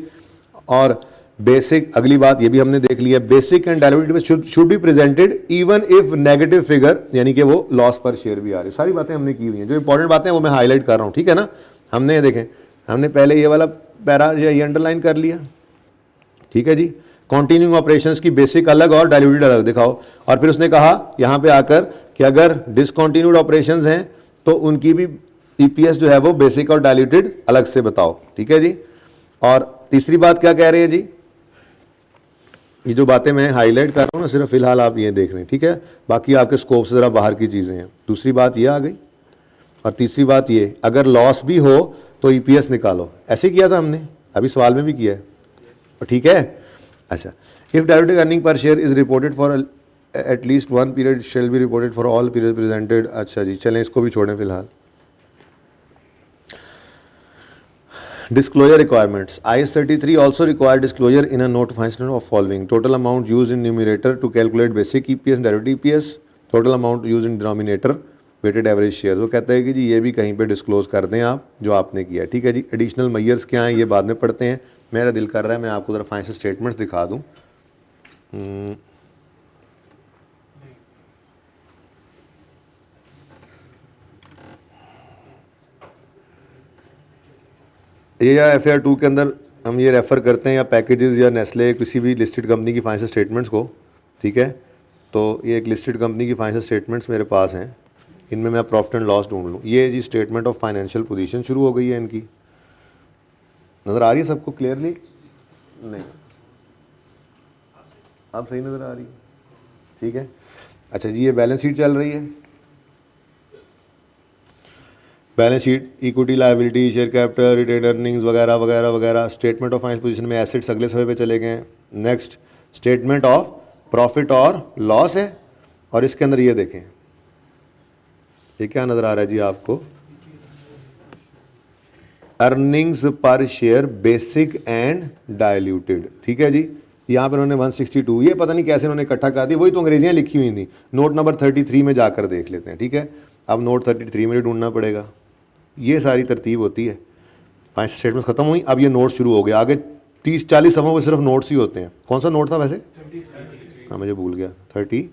और बेसिक, अगली बात ये भी हमने देख लिया, basic and diluted should be presented even if negative figure, यानी कि वो लॉस पर शेयर भी आ रही है। सारी बातें हमने की हुई हैं, जो इंपॉर्टेंट बातें हैं वो मैं हाईलाइट कर रहा हूँ। ठीक है ना। हमने देखें, हमने पहले ये वाला पैरा ये अंडरलाइन कर लिया। ठीक है जी। कॉन्टिन्यूइंग ऑपरेशंस की बेसिक अलग और डायल्यूटेड अलग दिखाओ। और फिर उसने कहा यहाँ पे आकर कि अगर डिसकंटिन्यूड ऑपरेशंस हैं तो उनकी भी ईपीएस जो है वो बेसिक और डायल्यूटेड अलग से बताओ। ठीक है जी। और तीसरी बात क्या कह रहे हैं जी, ये जो बातें मैं हाईलाइट कर रहा हूँ ना, सिर्फ फिलहाल आप ये देख रहे हैं। ठीक है, बाकी आपके स्कोप से ज़रा बाहर की चीज़ें हैं। दूसरी बात ये आ गई। और तीसरी बात ये, अगर लॉस भी हो तो ईपीएस निकालो। ऐसे किया था हमने, अभी सवाल में भी किया है। ठीक है। अच्छा, if diluted earning per share is reported for at least one period shall be reported for all period presented. अच्छा जी, चलें इसको भी छोड़ें फिलहाल। Disclosure requirements. IAS 33 also require disclosure in a note to financial of following: total amount used in numerator to calculate basic EPS and diluted EPS, total amount used in denominator, weighted average shares। वो कहता है कि जी ये भी कहीं पे disclose कर दें आप जो आपने किया। ठीक है जी। एडिशनल मेजर्स क्या हैं ये बाद में पढ़ते हैं। मेरा दिल कर रहा है मैं आपको ज़रा फाइनेंशियल स्टेटमेंट्स दिखा दूँ। ये या FAR 2 के अंदर हम ये रेफ़र करते हैं, या पैकेजेस या नेस्ले किसी भी लिस्टेड कंपनी की फाइनेंशियल स्टेटमेंट्स को। ठीक है, तो ये एक लिस्टेड कंपनी की फाइनेंशियल स्टेटमेंट्स मेरे पास हैं, इनमें मैं प्रॉफिट एंड लॉस ढूंढ लूँ। ये जी स्टेटमेंट ऑफ फाइनेंशियल पोजीशन शुरू हो गई है इनकी, नज़र आ रही है सबको क्लियरली? नहीं, अब सही नज़र आ रही है? ठीक है। अच्छा जी, ये बैलेंस शीट चल रही है। Balance sheet, equity, liability, share capital, retained earnings वगैरह वगैरह वगैरह। स्टेटमेंट ऑफ फाइनेंस पोजीशन में एसेट्स अगले सफ़े पे चले गए हैं। नेक्स्ट स्टेटमेंट ऑफ प्रॉफिट और लॉस है, और इसके अंदर ये देखें, ये क्या नज़र आ रहा है जी आपको? Earnings per share basic and diluted. ठीक है जी। यहाँ पर उन्होंने 162, ये पता नहीं कैसे उन्होंने इकट्ठा कर दी, वही तो अंग्रेजियाँ लिखी हुई थी। नोट नंबर 33 में जाकर देख लेते हैं। ठीक है, अब नोट 33 में ढूंढना पड़ेगा। ये सारी तरतीब होती है। फाइनेंशियल स्टेटमेंट्स खत्म हुई, अब ये नोट शुरू हो गया। आगे 30-40 सफ़ों में सिर्फ नोट्स ही होते हैं। कौन सा नोट था वैसे? हाँ मुझे भूल गया, 30।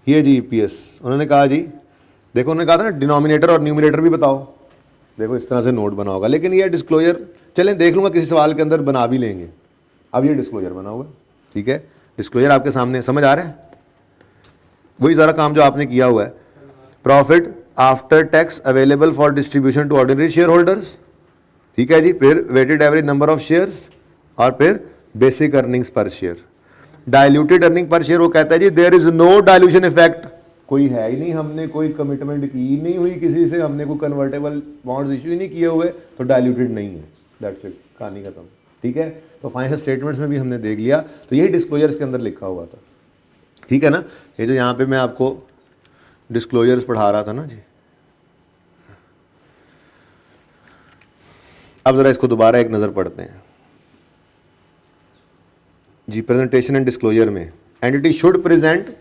ये जी ईपीएस उन्होंने कहा जी, देखो उन्होंने कहा था ना डिनोमिनेटर और न्यूमिनेटर भी बताओ। देखो इस तरह से नोट बना होगा, लेकिन ये डिस्क्लोजर चलें देख लूँगा, किसी सवाल के अंदर बना भी लेंगे। अब ये डिस्क्लोजर बना हुआ है। ठीक है, डिस्क्लोजर आपके सामने, समझ आ रहा है? वही सारा काम जो आपने किया हुआ है। Profit after tax available for distribution to ordinary share holders. ठीक है जी। फिर weighted average number of shares, और फिर basic earnings per share. Diluted earning per share, वो कहता है जी there is no dilution effect, कोई है ही नहीं, हमने कोई कमिटमेंट की नहीं हुई किसी से, हमने कोई कन्वर्टेबल बॉन्ड्स इश्यू ही नहीं किए हुए, तो डायल्यूटेड नहीं है। दैट्स इट, कहानी खत्म। ठीक है, तो फाइनेंशियल स्टेटमेंट्स में भी हमने देख लिया, तो यही डिस्क्लोजर्स के अंदर लिखा हुआ था। ठीक है ना। ये जो यहाँ पे मैं आपको डिस्क्लोजर्स पढ़ा रहा था ना जी, अब ज़रा इसको दोबारा एक नज़र पढ़ते हैं जी। प्रेजेंटेशन एंड डिस्क्लोजर में एंटिटी शुड प्रेजेंट,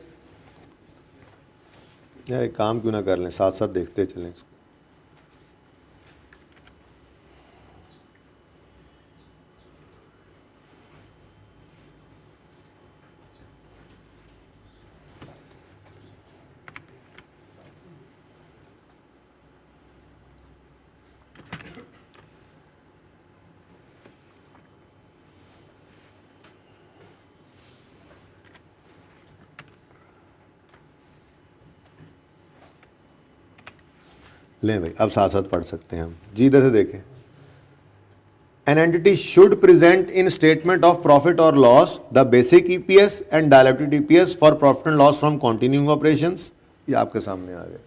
या एक काम क्यों ना कर लें, साथ साथ देखते चलें इसको। लें भाई, अब साथ साथ पढ़ सकते हैं हम जी। इधर से देखें, an entity should present in statement of profit और loss the basic EPS and diluted EPS for profit and loss from continuing operations. ये आपके सामने आ गए।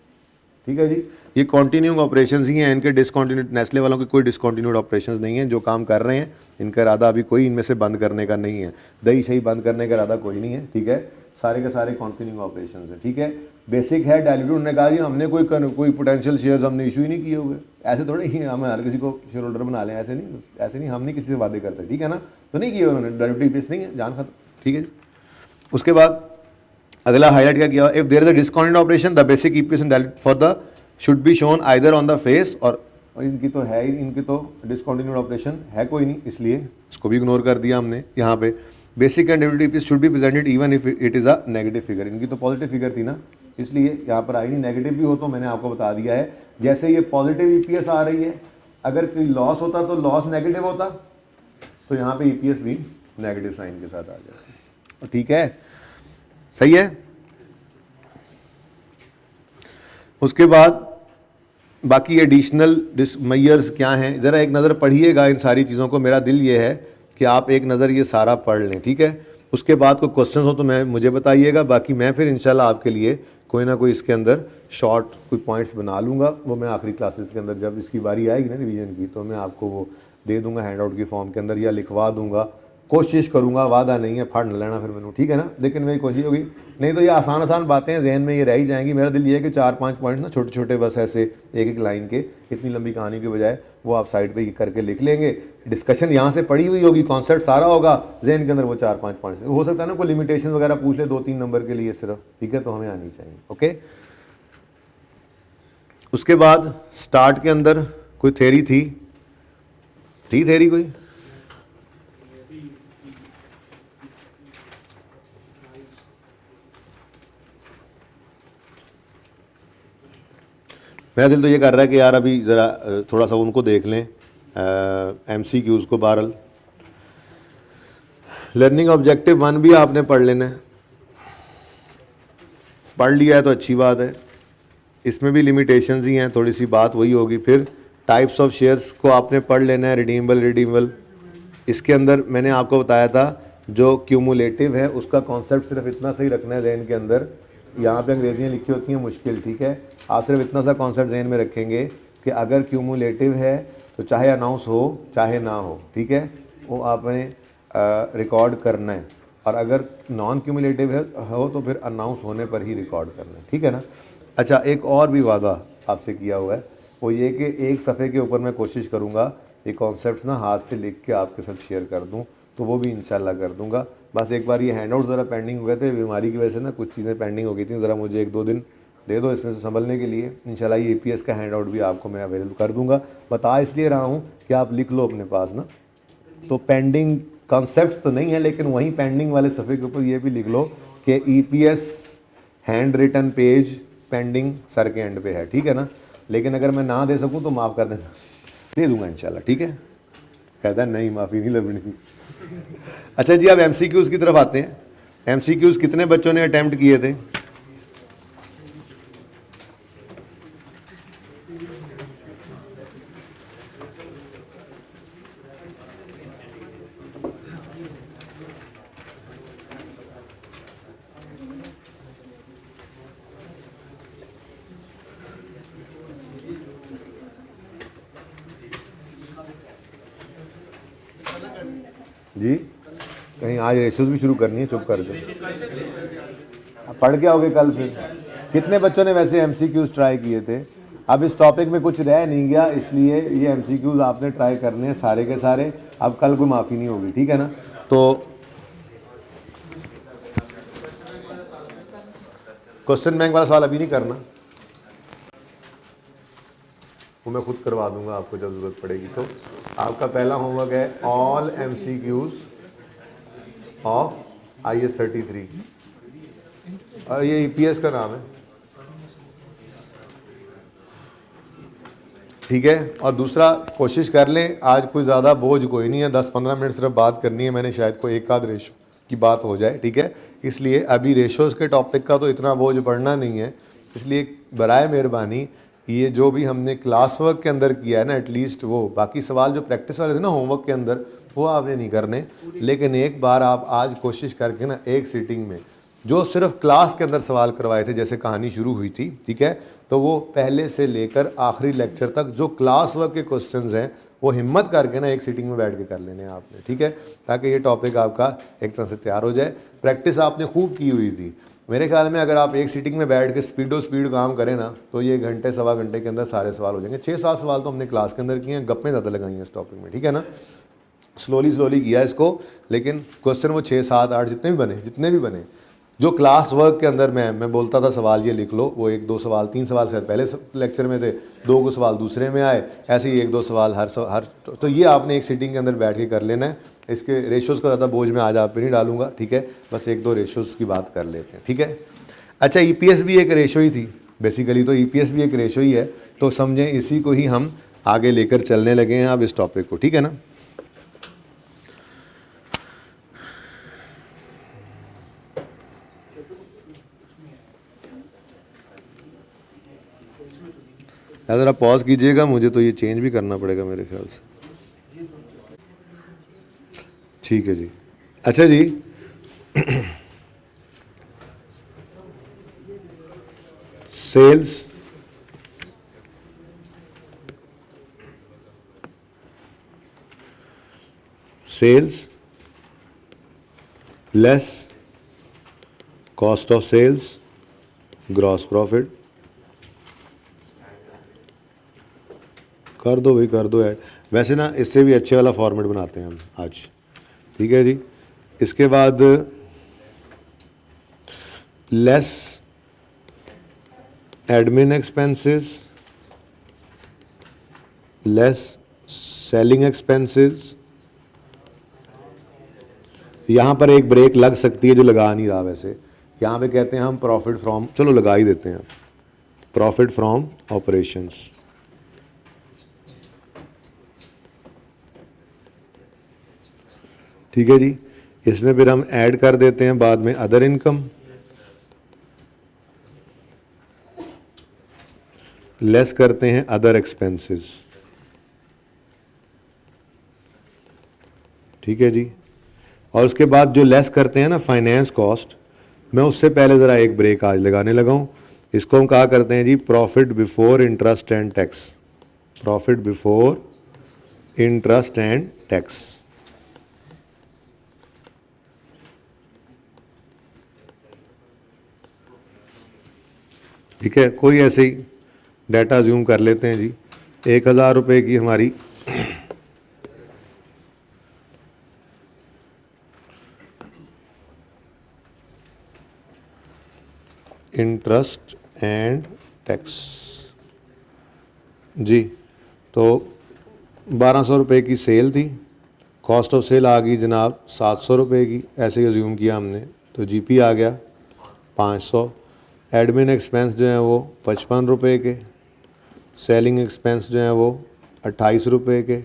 ठीक है जी, ये कॉन्टिन्यूइंग ऑपरेशंस ही हैं, इनके डिसकॉन्टिन्यूड, नेस्ले वालों के कोई डिसकॉन्टिन्यूड ऑपरेशंस नहीं है। जो काम कर रहे हैं इनका इरादा अभी कोई इनमें से बंद करने का नहीं है, दही सही बंद करने का इरादा कोई नहीं है। ठीक है, सारे के सारे कॉन्टिन्यूइंग ऑपरेशंस है। ठीक है, बेसिक है, डायल्यूटेड उन्होंने कहा जी हमने कोई पोटेंशियल शेयर्स हमने इशू ही नहीं किए हुए। ऐसे थोड़े ही हम हर किसी को शेयर होल्डर बना लें, ऐसे नहीं, हम नहीं किसी से वादे करते। ठीक है ना, तो नहीं किए उन्होंने, डायल्यूटेड ईपीएस नहीं है, जान खत्म। ठीक है जी। उसके बाद अगला हाईलाइट क्या किया, if there is a discounted operation the basic EPS and for the should be shown either on the face, और इनकी तो है ही, इनकी तो डिस्काउंटेड ऑपरेशन है कोई नहीं, इसलिए इसको भी इग्नोर कर दिया हमने। यहाँ पे basic and debit EPS should be presented even if it is a negative figure, इनकी तो पॉजिटिव फिगर थी ना, इसलिए यहाँ पर आई नहीं। नेगेटिव भी हो तो मैंने आपको बता दिया है, जैसे ये पॉजिटिव ईपीएस आ रही है, अगर कोई लॉस होता तो लॉस नेगेटिव होता, तो यहाँ पे ईपीएस भी नेगेटिव साइन के साथ आ जाता। ठीक है, सही है। उसके बाद बाकी एडिशनल मेजर्स क्या हैं, ज़रा एक नज़र पढ़िएगा इन सारी चीज़ों को। मेरा दिल ये है कि आप एक नज़र ये सारा पढ़ लें, ठीक है। उसके बाद कोई क्वेश्चन हो तो मुझे बताइएगा, बाकी मैं फिर इंशाल्लाह आपके लिए कोई ना कोई इसके अंदर शॉर्ट कोई पॉइंट्स बना लूँगा, वो मैं आखिरी क्लासेस के अंदर जब इसकी बारी आएगी ना रिवीजन की, तो मैं आपको वो दे दूँगा हैंड आउट की फॉर्म के अंदर, या लिखवा दूँगा, कोशिश करूँगा, वादा नहीं है, फाड़ न लेना फिर मैंने, ठीक है ना। लेकिन मेरी कोशिश होगी, नहीं तो ये आसान आसान बातें हैं जहन में ये रह ही जाएंगी। मेरा दिल ये है कि 4-5 पॉइंट्स ना छोटे छोटे बस ऐसे एक एक लाइन के, इतनी लंबी कहानी के बजाय वो आप साइड पे करके लिख लेंगे। डिस्कशन यहाँ से पड़ी हुई होगी, कॉन्सेप्ट सारा होगा जहन के अंदर, वो 4-5 पॉइंट्स हो सकता है ना कोई लिमिटेशन वगैरह पूछ ले 2-3 नंबर के लिए सिर्फ, ठीक है, तो हमें आनी चाहिए। ओके, उसके बाद स्टार्ट के अंदर कोई थ्योरी थी थ्योरी कोई, मेरा दिल तो ये कर रहा है कि यार अभी ज़रा थोड़ा सा उनको देख लें, MCQs को। बहरहाल लर्निंग ऑब्जेक्टिव 1 भी आपने पढ़ लेना है, पढ़ लिया है तो अच्छी बात है। इसमें भी लिमिटेशंस ही हैं, थोड़ी सी बात वही होगी। फिर टाइप्स ऑफ शेयर्स को आपने पढ़ लेना है, रिडीमेबल। इसके अंदर मैंने आपको बताया था जो क्यूमुलेटिव है उसका कॉन्सेप्ट सिर्फ इतना सही रखना है जहन के अंदर, यहाँ पे अंग्रेजियाँ लिखी होती हैं मुश्किल, ठीक है। आप सिर्फ इतना सा कॉन्सेप्ट जहन में रखेंगे कि अगर क्यूमुलेटिव है तो चाहे अनाउंस हो चाहे ना हो, ठीक है, वो आपने रिकॉर्ड करना है, और अगर नॉन क्यूमुलेटिव हो तो फिर अनाउंस होने पर ही रिकॉर्ड करना है, ठीक है ना। अच्छा, एक और भी वादा आपसे किया हुआ है, वो ये कि एक सफ़े के ऊपर मैं कोशिश करूँगा ये कॉन्सेप्ट्स ना हाथ से लिख के आपके साथ शेयर कर दूँ, तो वो भी इंशाल्लाह कर दूँगा। बस एक बार ये हैंड आउट ज़रा पेंडिंग हो गए थे, बीमारी की वजह से ना कुछ चीज़ें पेंडिंग हो गई थी, ज़रा मुझे 1-2 दिन दे दो इसमें से संभलने के लिए। इंशाल्लाह ये EPS का हैंड आउट भी आपको मैं अवेलेबल कर दूँगा। बता इसलिए रहा हूँ कि आप लिख लो अपने पास ना, तो पेंडिंग कॉन्सेप्ट्स तो नहीं है, लेकिन वहीं पेंडिंग वाले सफ़े के ऊपर ये भी लिख लो कि EPS hand written page pending sir के एंड पे है, ठीक है ना। लेकिन अगर मैं ना दे सकूँ तो माफ़ कर देना, दे दूँगा इंशाल्लाह, ठीक है। कहता है नहीं, माफ़ी नहीं लगनी। अच्छा जी, अब MCQs की तरफ आते हैं। MCQs कितने बच्चों ने अटैम्प्ट किए थे? जी, कहीं आज रेशोज भी शुरू करनी है, चुप कर दो, पढ़ के आओगे कल फिर। कितने बच्चों ने वैसे MCQs ट्राई किए थे? अब इस टॉपिक में कुछ रह नहीं गया, इसलिए ये MCQs आपने ट्राई करने हैं सारे के सारे। अब कल कोई माफ़ी नहीं होगी, ठीक है ना। तो क्वेश्चन बैंक वाला सवाल अभी नहीं करना, वो मैं खुद करवा दूंगा आपको जब ज़रूरत पड़ेगी। तो आपका पहला होमवर्क है ऑल MCQs ऑफ IS 33, और ये EPS का नाम है, ठीक है। और दूसरा, कोशिश कर लें आज कोई ज़्यादा बोझ कोई नहीं है, 10-15 मिनट सिर्फ बात करनी है मैंने, शायद कोई एक आध रेशो की बात हो जाए, ठीक है। इसलिए अभी रेशोज़ के टॉपिक का तो इतना बोझ पड़ना नहीं है, इसलिए बराए मेहरबानी ये जो भी हमने क्लास वर्क के अंदर किया है ना, एटलीस्ट वो बाकी सवाल जो प्रैक्टिस वाले थे ना होमवर्क के अंदर, वो आपने नहीं करने। लेकिन एक बार आप आज कोशिश करके ना एक सीटिंग में जो सिर्फ क्लास के अंदर सवाल करवाए थे, जैसे कहानी शुरू हुई थी, ठीक है, तो वो पहले से लेकर आखिरी लेक्चर तक जो क्लास वर्क के क्वेश्चंस हैं वो हिम्मत करके ना एक सीटिंग में बैठ के कर लेने हैं आपने, ठीक है, ताकि ये टॉपिक आपका एक तरह से तैयार हो जाए। प्रैक्टिस आपने खूब की हुई थी, मेरे ख्याल में अगर आप एक सीटिंग में बैठ के स्पीड काम करें ना, तो ये घंटे सवा घंटे के अंदर सारे सवाल हो जाएंगे। 6-7 सवाल तो हमने क्लास के अंदर किए हैं, गप्पें ज़्यादा लगाई हैं इस टॉपिक में, ठीक है ना। स्लोली किया इसको, लेकिन क्वेश्चन वो 6, 7, 8 जितने भी बने जो क्लास वर्क के अंदर मैं बोलता था सवाल ये लिख लो, वो 1-2 सवाल 3 सवाल शायद पहले लेक्चर में थे, 2 को सवाल दूसरे में आए, ऐसे ही 1-2 सवाल हर तो ये आपने एक सीटिंग के अंदर बैठ के कर लेना है। इसके रेशोज़ का ज़्यादा बोझ मैं आज आप पे नहीं डालूंगा, ठीक है, बस 1-2 रेशोज़ की बात कर लेते हैं, ठीक है। अच्छा, ईपीएस भी एक रेशो ही थी बेसिकली, तो ईपीएस भी एक रेशो ही है, तो समझें इसी को ही हम आगे लेकर चलने लगे हैं अब इस टॉपिक को, ठीक है ना। ज़रा पॉज कीजिएगा, मुझे तो ये चेंज भी करना पड़ेगा मेरे ख्याल से, ठीक है जी। अच्छा जी, sales less cost of sales gross profit, कर दो भाई, कर दो ऐड। वैसे ना इससे भी अच्छे वाला फॉर्मेट बनाते हैं हम आज, ठीक है जी। इसके बाद less admin expenses less selling expenses. यहाँ पर एक ब्रेक लग सकती है जो लगा नहीं रहा, वैसे यहाँ पे कहते हैं हम प्रॉफिट फ्रॉम, चलो लगा ही देते हैं, प्रॉफिट फ्रॉम ऑपरेशंस, ठीक है जी। इसमें फिर हम ऐड कर देते हैं बाद में अदर इनकम, लेस करते हैं अदर एक्सपेंसेस, ठीक है जी। और उसके बाद जो लेस करते हैं ना फाइनेंस कॉस्ट, मैं उससे पहले ज़रा एक ब्रेक आज लगाने लगा हूँ। इसको हम कहा करते हैं जी profit before interest and tax, profit before interest and tax, ठीक है। कोई ऐसे ही डाटा ज्यूम कर लेते हैं जी, 1000 रुपये की हमारी इंटरेस्ट एंड टैक्स जी, तो 1200 रुपये की सेल थी, कॉस्ट ऑफ सेल आ गई जनाब 700 रुपये की, ऐसे ही अज्यूम किया हमने, तो जीपी आ गया 500, एडमिन एक्सपेंस जो हैं वो 55 रुपये के, सेलिंग एक्सपेंस जो हैं वो 28 रुपये के,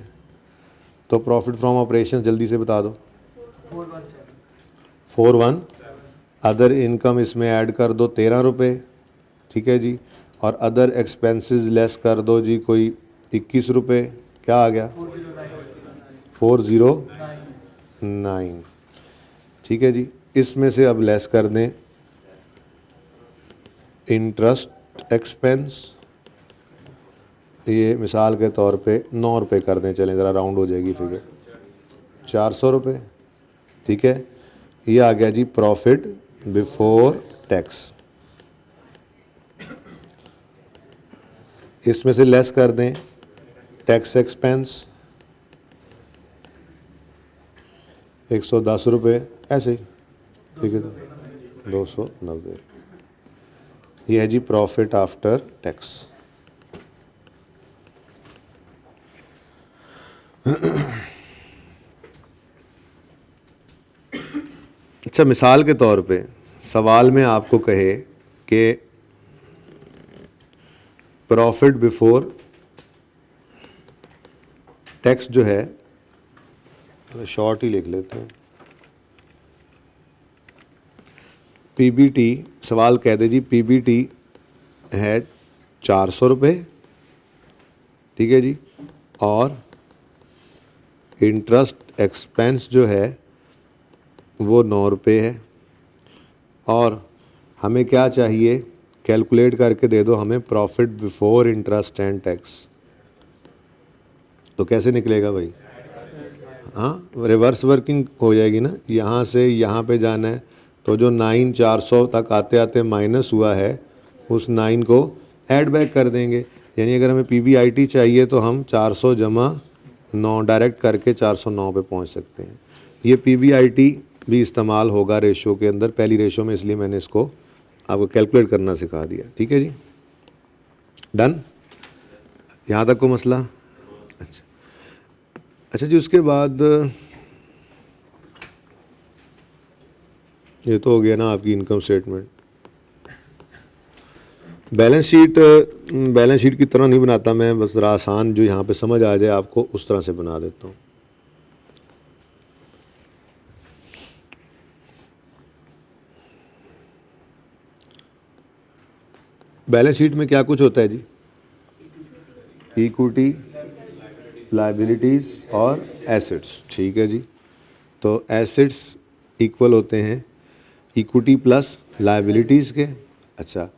तो प्रॉफिट फ्रॉम ऑपरेशन जल्दी से बता दो 41, अदर इनकम इसमें ऐड कर दो 13 रुपये, ठीक है जी, और अदर एक्सपेंसेस लेस कर दो जी कोई 21 रुपये, क्या आ गया 409, ठीक है जी। इसमें से अब लेस कर दें इंटरेस्ट एक्सपेंस, ये मिसाल के तौर पे 9 रुपये कर दें, चलें ज़रा राउंड हो जाएगी फिगर, 400 रुपये, ठीक है। ये आ गया जी प्रॉफिट बिफोर टैक्स। इसमें से लेस कर दें टैक्स एक्सपेंस 110 रुपये, ऐसे ही, ठीक है, 290, ये है जी प्रॉफिट आफ्टर टैक्स। अच्छा, मिसाल के तौर पे सवाल में आपको कहे कि प्रॉफिट बिफोर टैक्स जो है, तो शॉर्ट ही लिख लेते हैं, पीबीटी, सवाल कह दे जी पीबीटी है 400 रुपये, ठीक है जी, और इंटरेस्ट एक्सपेंस जो है वो 9 रुपये है, और हमें क्या चाहिए, कैलकुलेट करके दे दो हमें profit before interest and tax, तो कैसे निकलेगा भाई, हाँ रिवर्स वर्किंग हो जाएगी ना, यहाँ से यहाँ पे जाना है, तो जो 9400 तक आते आते माइनस हुआ है उस 9 को ऐड बैक कर देंगे, यानी अगर हमें पीबीआईटी चाहिए तो हम 400 जमा 9 डायरेक्ट करके 409 पे पहुँच सकते हैं। ये पीबीआईटी भी इस्तेमाल होगा रेशो के अंदर, पहली रेशो में, इसलिए मैंने इसको आपको कैलकुलेट करना सिखा दिया। ठीक है जी, डन, यहाँ तक को मसला। अच्छा अच्छा जी, उसके बाद ये तो हो गया ना आपकी इनकम स्टेटमेंट। बैलेंस शीट की तरह नहीं बनाता मैं, बस ज़रा आसान जो यहाँ पे समझ आ जाए आपको उस तरह से बना देता हूँ। बैलेंस शीट में क्या कुछ होता है जी? इक्विटी, लायबिलिटीज़ और एसेट्स। ठीक है जी, तो एसेट्स इक्वल होते हैं इक्विटी प्लस लायबिलिटीज़ के। अच्छा,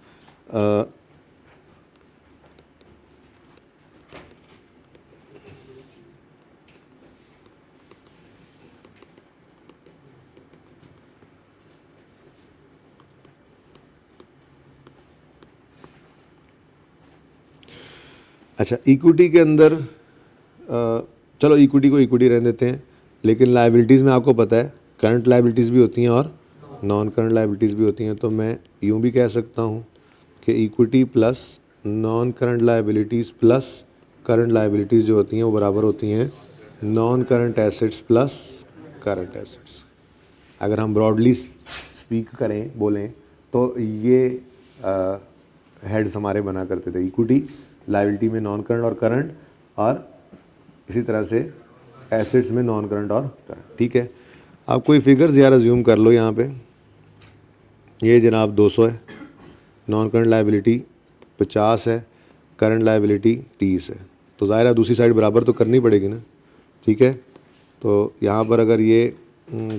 अच्छा इक्विटी के अंदर चलो इक्विटी को इक्विटी रहने देते हैं, लेकिन लायबिलिटीज़ में आपको पता है करंट लायबिलिटीज़ भी होती हैं और नॉन करंट लायबिलिटीज़ भी होती हैं। तो मैं यूँ भी कह सकता हूँ कि equity plus non current liabilities plus current liabilities जो होती हैं वो बराबर होती हैं non current assets plus current assets. अगर हम ब्रॉडली स्पीक करें, बोलें, तो ये हेड्स हमारे बना करते थे, इक्विटी, लायबिलिटी में नॉन करंट और करंट, और इसी तरह से एसेट्स में नॉन करंट और करंट। ठीक है, आप कोई फिगर्स यार अज्यूम कर लो यहाँ पे। ये जनाब 200 है, नॉन करंट लायबिलिटी 50 है, करंट लायबिलिटी 30 है, तो ज़ाहिर है दूसरी साइड बराबर तो करनी पड़ेगी ना। ठीक है, तो यहाँ पर अगर ये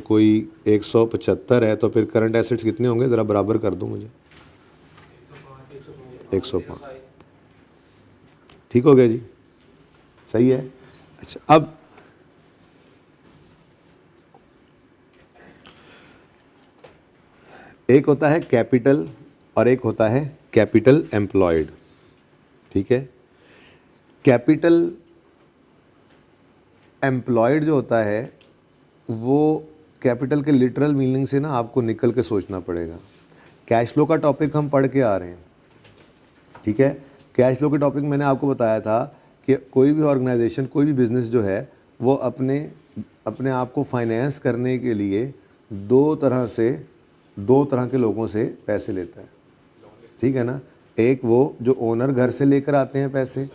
कोई 175 है तो फिर करंट एसेट्स कितने होंगे, ज़रा बराबर कर दो मुझे। 105। ठीक हो गया जी, सही है। अच्छा, अब एक होता है कैपिटल और एक होता है कैपिटल एम्प्लॉयड। ठीक है, कैपिटल एम्प्लॉयड जो होता है वो कैपिटल के लिटरल मीनिंग से ना आपको निकल के सोचना पड़ेगा। कैश फ्लो का टॉपिक हम पढ़ के आ रहे हैं। ठीक है, कैश फ्लो के टॉपिक मैंने आपको बताया था कि कोई भी ऑर्गेनाइजेशन, कोई भी बिजनेस जो है वो अपने आप को फाइनेंस करने के लिए दो तरह के लोगों से पैसे लेता है। ठीक है ना, एक वो जो ओनर घर से लेकर आते हैं पैसे,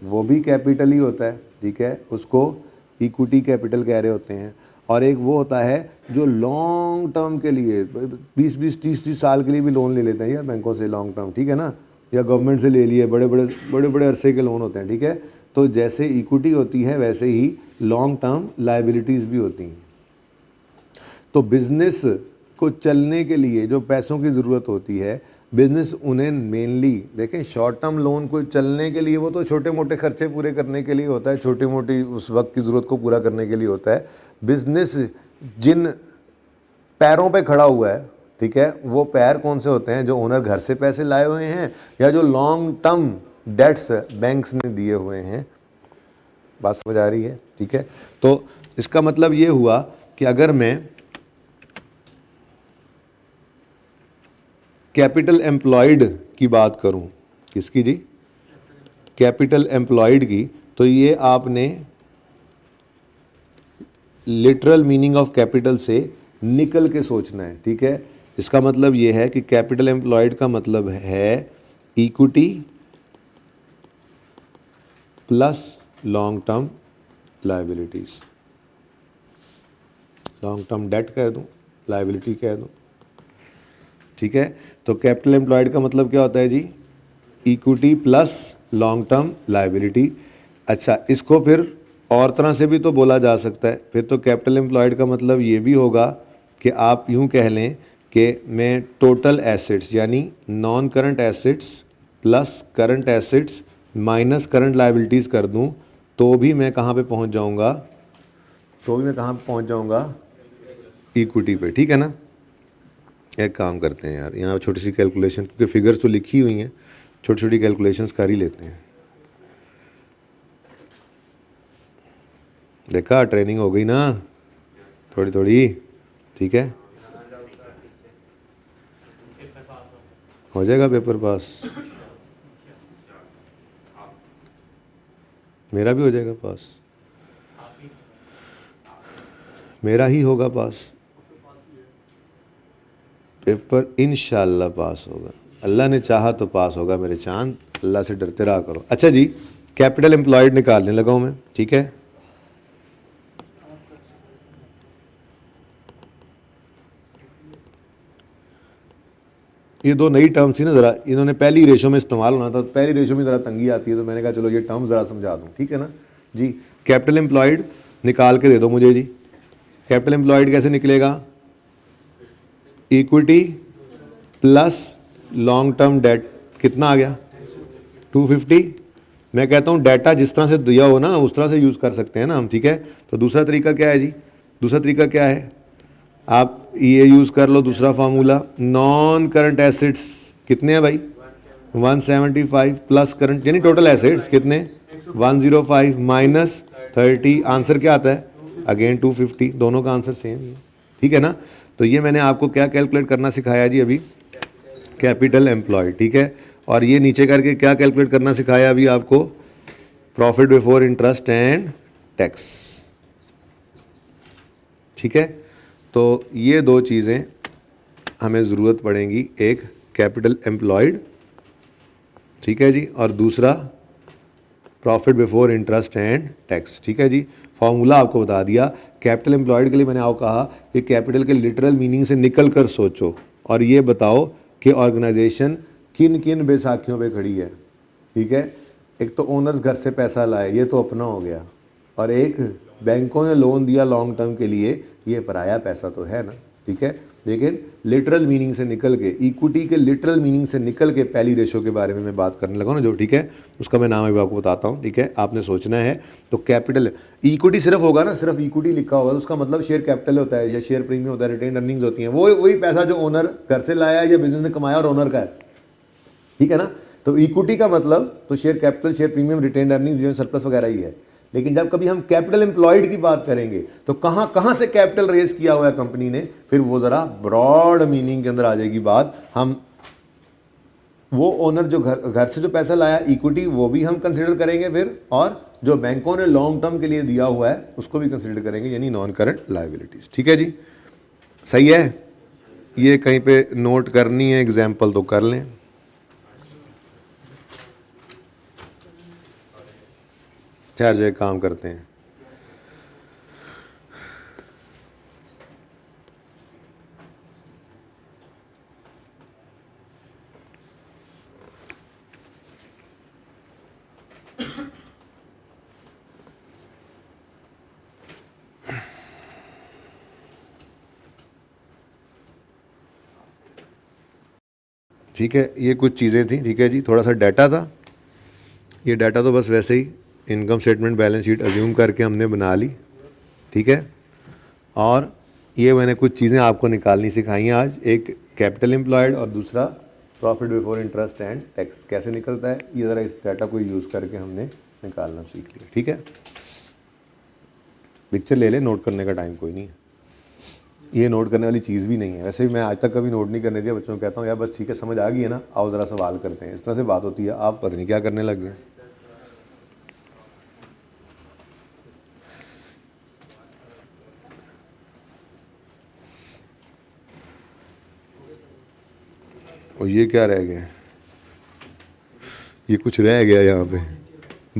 वो भी कैपिटल ही होता है। ठीक है, उसको इक्विटी कैपिटल कह रहे होते हैं। और एक वो होता है जो लॉन्ग टर्म के लिए 20-20, 30-30 साल के लिए भी लोन ले लेते हैं यार बैंकों से, लॉन्ग टर्म। ठीक है ना, या गवर्नमेंट से ले लिए, बड़े बड़े अरसे के लोन होते हैं। ठीक है, तो जैसे इक्विटी होती है वैसे ही लॉन्ग टर्म लायबिलिटीज़ भी होती हैं। तो बिज़नेस को चलने के लिए जो पैसों की ज़रूरत होती है, बिज़नेस उन्हें मेनली, देखें, शॉर्ट टर्म लोन को चलने के लिए वो तो छोटे मोटे खर्चे पूरे करने के लिए होता है, छोटी मोटी उस वक्त की ज़रूरत को पूरा करने के लिए होता है। बिज़नेस जिन पैरों पे खड़ा हुआ है, ठीक है, वो पैर कौन से होते हैं? जो ओनर घर से पैसे लाए हुए हैं या जो लॉन्ग टर्म डेट्स बैंक्स ने दिए हुए हैं। बात समझ आ रही है? ठीक है, तो इसका मतलब ये हुआ कि अगर मैं कैपिटल एम्प्लॉयड की बात करूं, किसकी जी? कैपिटल एम्प्लॉयड की, तो ये आपने लिटरल मीनिंग ऑफ कैपिटल से निकल के सोचना है। ठीक है, इसका मतलब ये है कि कैपिटल एम्प्लॉयड का मतलब है equity plus long term liabilities. Long term debt कह दूं, लायबिलिटी कह दूं। ठीक है, तो कैपिटल एम्प्लॉयड का मतलब क्या होता है जी? Equity plus long term liability. अच्छा, इसको फिर और तरह से भी तो बोला जा सकता है। फिर तो कैपिटल एम्प्लॉयड का मतलब ये भी होगा कि आप यूं कह लें कि मैं टोटल एसेट्स यानी non current assets plus current assets minus current liabilities कर दूं, तो भी मैं कहाँ पे पहुँच जाऊँगा? इक्विटी पे। ठीक है ना, एक काम करते हैं यार, यहाँ छोटी सी कैलकुलेशन, क्योंकि फिगर्स तो लिखी हुई हैं, छोटी छोटी कैलकुलेशंस कर ही लेते हैं। देखा, ट्रेनिंग हो गई ना थोड़ी थोड़ी। ठीक है, हो जाएगा पेपर पास, मेरा भी हो जाएगा पास, मेरा ही होगा पास, पेपर इंशाल्लाह पास होगा, अल्लाह ने चाहा तो पास होगा मेरे चांद, अल्लाह से डरते रहा करो। अच्छा जी, कैपिटल एम्प्लॉयड निकालने लगा हूँ मैं, ठीक है। ये दो नई टर्म्स थी ना, ज़रा इन्होंने पहली रेशो में इस्तेमाल होना था, तो पहली रेशो में ज़रा तंगी आती है, तो मैंने कहा चलो ये टर्म ज़रा समझा दूँ, ठीक है ना जी। कैपिटल एम्प्लॉयड निकाल के दे दो मुझे जी। कैपिटल एम्प्लॉयड कैसे निकलेगा? Equity plus long term debt, कितना आ गया? 250। मैं कहता हूँ डाटा जिस तरह से दिया हो ना उस तरह से यूज़ कर सकते हैं ना हम, ठीक है। तो दूसरा तरीका क्या है जी? दूसरा तरीका क्या है? आप ये यूज़ कर लो दूसरा फार्मूला, नॉन करंट एसेट्स कितने हैं भाई? 175 प्लस करंट, यानी टोटल एसेट्स कितने? 105 माइनस 30, आंसर क्या आता है? अगेन 250, दोनों का आंसर सेम है, ठीक है ना। तो ये मैंने आपको क्या कैलकुलेट करना सिखाया जी अभी? कैपिटल एम्प्लॉयड, ठीक है। और ये नीचे करके क्या कैलकुलेट करना सिखाया अभी आपको? Profit before interest and tax, ठीक है। तो ये दो चीज़ें हमें ज़रूरत पड़ेंगी, एक कैपिटल एम्प्लॉयड, ठीक है जी, और दूसरा profit before interest and tax, ठीक है जी। फॉर्मूला आपको बता दिया। कैपिटल एम्प्लॉयड के लिए मैंने आपको कहा कि कैपिटल के लिटरल मीनिंग से निकल कर सोचो और ये बताओ कि ऑर्गेनाइजेशन किन किन बैसाखियों पे खड़ी है, ठीक है। एक तो ओनर्स घर से पैसा लाए, ये तो अपना हो गया, और एक बैंकों ने लोन दिया लॉन्ग टर्म के लिए, ये पराया पैसा तो है ना, ठीक है। लेकिन लिटरल मीनिंग से निकल के, इक्विटी के लिटरल मीनिंग से निकल के पहली रेशो के बारे में मैं बात करने लगा ना जो, ठीक है, उसका मैं नाम अभी आपको बताता हूँ, ठीक है। आपने सोचना है तो कैपिटल इक्विटी सिर्फ होगा ना, सिर्फ इक्विटी लिखा होगा तो उसका मतलब शेयर कैपिटल होता है या शेयर प्रीमियम होता है, रिटेन अर्निंग्स होती हैं, वो वही पैसा जो ओनर घर से लाया है या बिजनेस ने कमाया और ओनर का है, ठीक है ना। तो इक्विटी का मतलब तो share capital, share premium, retained earnings, surplus वगैरह ही है। लेकिन जब कभी हम कैपिटल एम्प्लॉयड की बात करेंगे तो कहाँ कहाँ से कैपिटल रेज किया हुआ है कंपनी ने, फिर वो ज़रा ब्रॉड मीनिंग के अंदर आ जाएगी बात। हम वो ओनर जो घर से जो पैसा लाया इक्विटी, वो भी हम कंसिडर करेंगे फिर, और जो बैंकों ने लॉन्ग टर्म के लिए दिया हुआ है उसको भी कंसिडर करेंगे, यानी नॉन करंट लायबिलिटीज, ठीक है जी। सही है, ये कहीं पे नोट करनी है एग्जाम्पल तो कर लें। चार जगह काम करते हैं। ठीक है, ये कुछ चीज़ें थी, ठीक है जी। थोड़ा सा डाटा था, ये डाटा तो बस वैसे ही income statement balance sheet assume करके हमने बना ली, ठीक है। और ये मैंने कुछ चीज़ें आपको निकालनी सिखाई हैं आज, एक कैपिटल एम्प्लॉयड और दूसरा profit before interest and tax कैसे निकलता है, ये ज़रा इस डाटा को यूज़ करके हमने निकालना सीख लिया, ठीक है। पिक्चर ले ले, नोट करने का टाइम कोई नहीं है, ये नोट करने वाली चीज़ भी नहीं है। वैसे भी मैं आज तक कभी नोट नहीं करने दिया बच्चों को, कहता हूँ यार बस ठीक है समझ आ गई है ना, आओ ज़रा सवाल करते हैं, इस तरह से बात होती है। आप पता नहीं क्या करने लग गए। और ये क्या रह गया? ये कुछ रह गया यहाँ पे,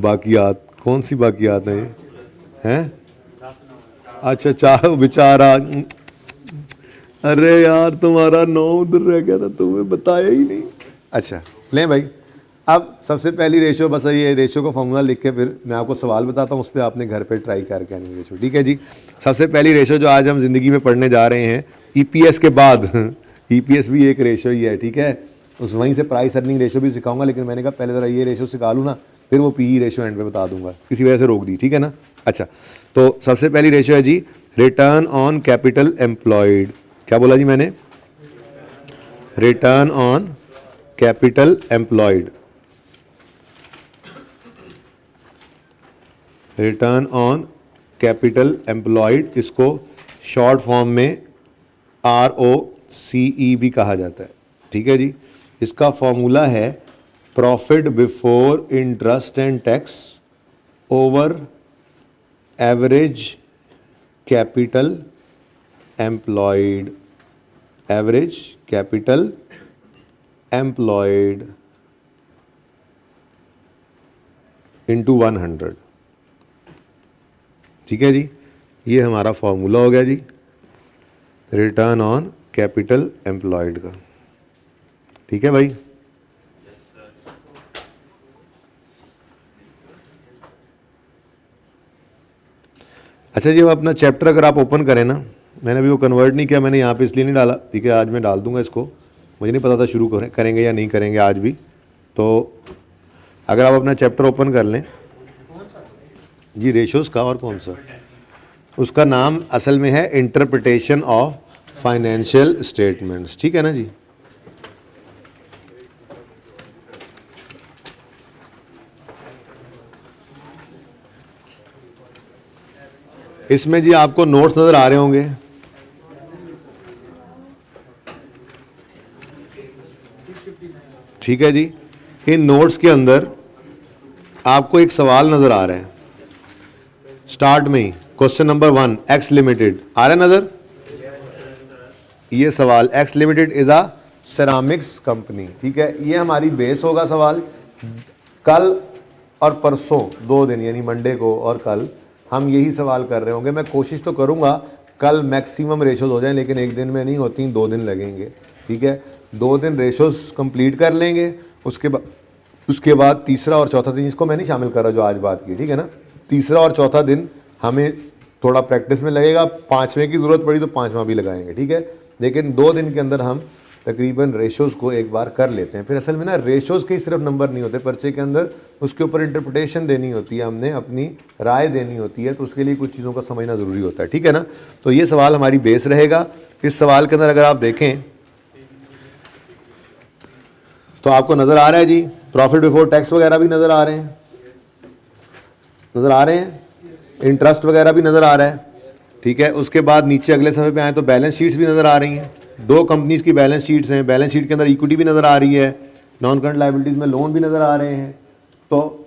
बाकियात, कौन सी बाकियात है ये? हैं? अच्छा, चाह बेचारा, अरे यार तुम्हारा 9 उधर रह गया था, तुम्हें बताया ही नहीं। अच्छा लें भाई, अब सबसे पहली रेशो, बस ये रेशो का फॉर्मूला लिख के फिर मैं आपको सवाल बताता हूँ, उस पर आपने घर पे ट्राई करके आनी रेशो, ठीक है जी। सबसे पहली रेशो जो आज हम ज़िंदगी में पढ़ने जा रहे हैं, ईपीएस के बाद ईपीएस भी एक रेशो ही है, ठीक है। उस वहीं से प्राइस अर्निंग रेशो भी सिखाऊंगा, लेकिन मैंने कहा पहले ज़रा ये रेशो सिखा लूँ ना, फिर वो पीई रेशो एंड पे बता दूंगा, किसी वजह से रोक दी, ठीक है ना। अच्छा, तो सबसे पहली रेशो है जी रिटर्न ऑन कैपिटल एम्प्लॉयड। क्या बोला जी मैंने? Return on capital employed, return on capital employed, इसको शॉर्ट फॉर्म में ROCE भी कहा जाता है, ठीक है जी। इसका फॉर्मूला है profit before interest and tax over average capital employed, average capital employed into 100, ठीक है जी। ये हमारा फॉर्मूला हो गया जी रिटर्न ऑन कैपिटल एम्प्लॉयड का, ठीक है भाई। अच्छा जी, अब अपना चैप्टर अगर आप ओपन करें ना, मैंने अभी वो कन्वर्ट नहीं किया, मैंने यहाँ पे इसलिए नहीं डाला, ठीक है, आज मैं डाल दूंगा इसको, मुझे नहीं पता था शुरू करेंगे या नहीं करेंगे आज भी। तो अगर आप अपना चैप्टर ओपन कर लें जी, रेशोज़ का, और कौन सा, उसका नाम असल में है इंटरप्रिटेशन ऑफ फाइनेंशियल स्टेटमेंट्स, ठीक है ना जी। इसमें जी आपको नोट्स नज़र आ रहे होंगे, ठीक है जी। इन नोट्स के अंदर आपको एक सवाल नज़र आ रहा है स्टार्ट में ही, क्वेश्चन नंबर 1, एक्स लिमिटेड आ रहा है नज़र, ये सवाल, x limited is a ceramics company, ठीक है। ये हमारी बेस होगा सवाल। कल और परसों 2 दिन यानी मंडे को और कल हम यही सवाल कर रहे होंगे। मैं कोशिश तो करूंगा कल मैक्सिमम रेशोज हो जाएं, लेकिन एक दिन में नहीं होती, 2 दिन लगेंगे, ठीक है। 2 दिन रेशोज कंप्लीट कर लेंगे, उसके बाद तीसरा और चौथा दिन, इसको मैं नहीं शामिल कर रहा जो आज बात की, ठीक है ना। तीसरा और चौथा दिन हमें थोड़ा प्रैक्टिस में लगेगा, 5वें की ज़रूरत पड़ी तो 5वां भी लगाएंगे, ठीक है। लेकिन 2 दिन के अंदर हम तकरीबन रेशोज़ को एक बार कर लेते हैं। फिर असल में ना रेशोज़ के ही सिर्फ नंबर नहीं होते पर्चे के अंदर, उसके ऊपर इंटरप्रिटेशन देनी होती है, हमने अपनी राय देनी होती है, तो उसके लिए कुछ चीज़ों का समझना ज़रूरी होता है, ठीक है ना। तो ये सवाल हमारी बेस रहेगा। इस सवाल के अंदर अगर आप देखें तो आपको नज़र आ रहा है जी, प्रॉफिट बिफोर टैक्स वगैरह भी नज़र आ रहे हैं, इंटरेस्ट वगैरह भी नज़र आ रहा है, ठीक है। उसके बाद नीचे अगले सफ़े पे आए तो बैलेंस शीट्स भी नज़र आ रही हैं, 2 कंपनीज़ की बैलेंस शीट्स हैं, बैलेंस शीट के अंदर इक्विटी भी नज़र आ रही है, नॉन करंट लायबिलिटीज़ में लोन भी नज़र आ रहे हैं। तो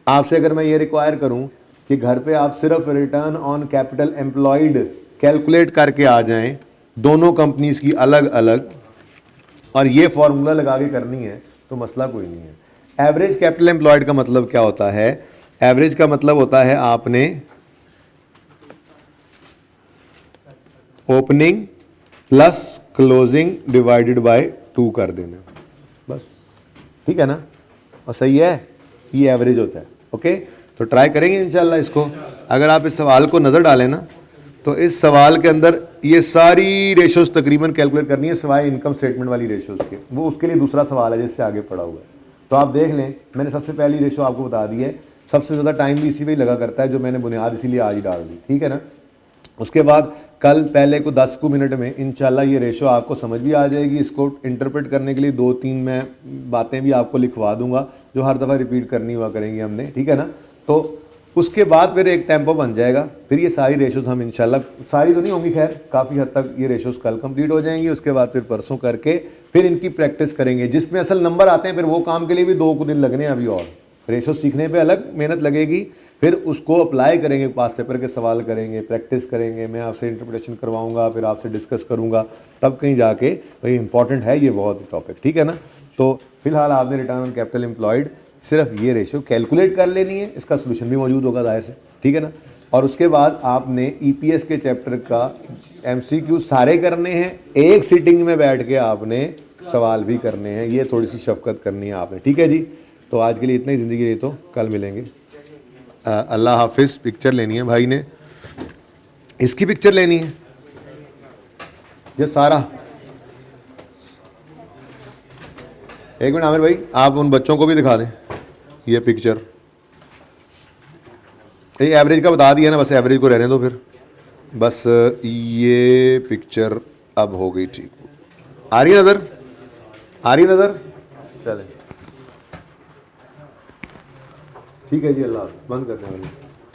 आपसे अगर मैं ये रिक्वायर करूं कि घर पे आप सिर्फ return on capital employed calculate करके आ जाएं, दोनों कंपनीज़ की अलग अलग, और ये फॉर्मूला लगा के करनी है, तो मसला कोई नहीं है। एवरेज कैपिटल एम्प्लॉयड का मतलब क्या होता है? एवरेज का मतलब होता है आपने opening plus closing divided by 2 कर देना, बस, ठीक है ना। और सही है, ये एवरेज होता है। ओके, तो ट्राई करेंगे इंशाल्लाह इसको। अगर आप इस सवाल को नज़र डालें ना, तो इस सवाल के अंदर ये सारी रेशोज़ तकरीबन कैलकुलेट करनी है, सिवाय इनकम स्टेटमेंट वाली रेशोज़ के, वो उसके लिए दूसरा सवाल है जिससे आगे पड़ा हुआ है। तो आप देख लें, मैंने सबसे पहली रेशो आपको बता दी है, सबसे ज़्यादा टाइम भी इसी पे ही लगा करता है, जो मैंने बुनियाद इसीलिए आज ही डाल दी, ठीक है ना। उसके बाद कल पहले को 10 मिनट में इंशाल्लाह ये रेशो आपको समझ भी आ जाएगी। इसको इंटरप्रेट करने के लिए 2-3 मैं बातें भी आपको लिखवा दूंगा, जो हर दफ़ा रिपीट करनी हुआ करेंगी हमने, ठीक है ना। तो उसके बाद फिर एक टेम्पो बन जाएगा, फिर ये सारी रेशोज़ हम इंशाल्लाह, सारी तो नहीं होंगी खैर, काफ़ी हद तक ये रेशोज़ कल कंप्लीट हो जाएंगी। उसके बाद फिर परसों करके फिर इनकी प्रैक्टिस करेंगे, जिसमें असल नंबर आते हैं, फिर वो काम के लिए भी 2 दिन लगने हैं अभी, और रेशो सीखने पे अलग मेहनत लगेगी, फिर उसको अप्लाई करेंगे, पास पेपर के सवाल करेंगे, प्रैक्टिस करेंगे, मैं आपसे इंटरप्रिटेशन करवाऊंगा, फिर आपसे डिस्कस करूंगा, तब कहीं जाके भाई इंपॉर्टेंट है ये बहुत टॉपिक, ठीक है ना। तो फिलहाल आपने रिटर्न ऑन कैपिटल एम्प्लॉयड सिर्फ ये रेशो कैलकुलेट कर लेनी है, इसका सोल्यूशन भी मौजूद होगा जाहिर से, ठीक है ना। और उसके बाद आपने ईपीएस के चैप्टर का एमसीक्यू सारे करने हैं, एक सिटिंग में बैठ के आपने सवाल भी करने हैं, ये थोड़ी सी शफकत करनी है आपने, ठीक है जी। तो आज के लिए इतना ही, ज़िंदगी रही तो कल मिलेंगे। अल्लाह हाफिज़। पिक्चर लेनी है भाई ने, इसकी पिक्चर लेनी है ये सारा। एक मिनट आमिर भाई, आप उन बच्चों को भी दिखा दें ये पिक्चर। ये एवरेज का बता दिया ना, बस एवरेज को रहने दो फिर, बस ये पिक्चर अब हो गई ठीक। आ रही है नज़र, आ रही है नज़र, चले ठीक है जी। अल्लाह बंद करते हैं।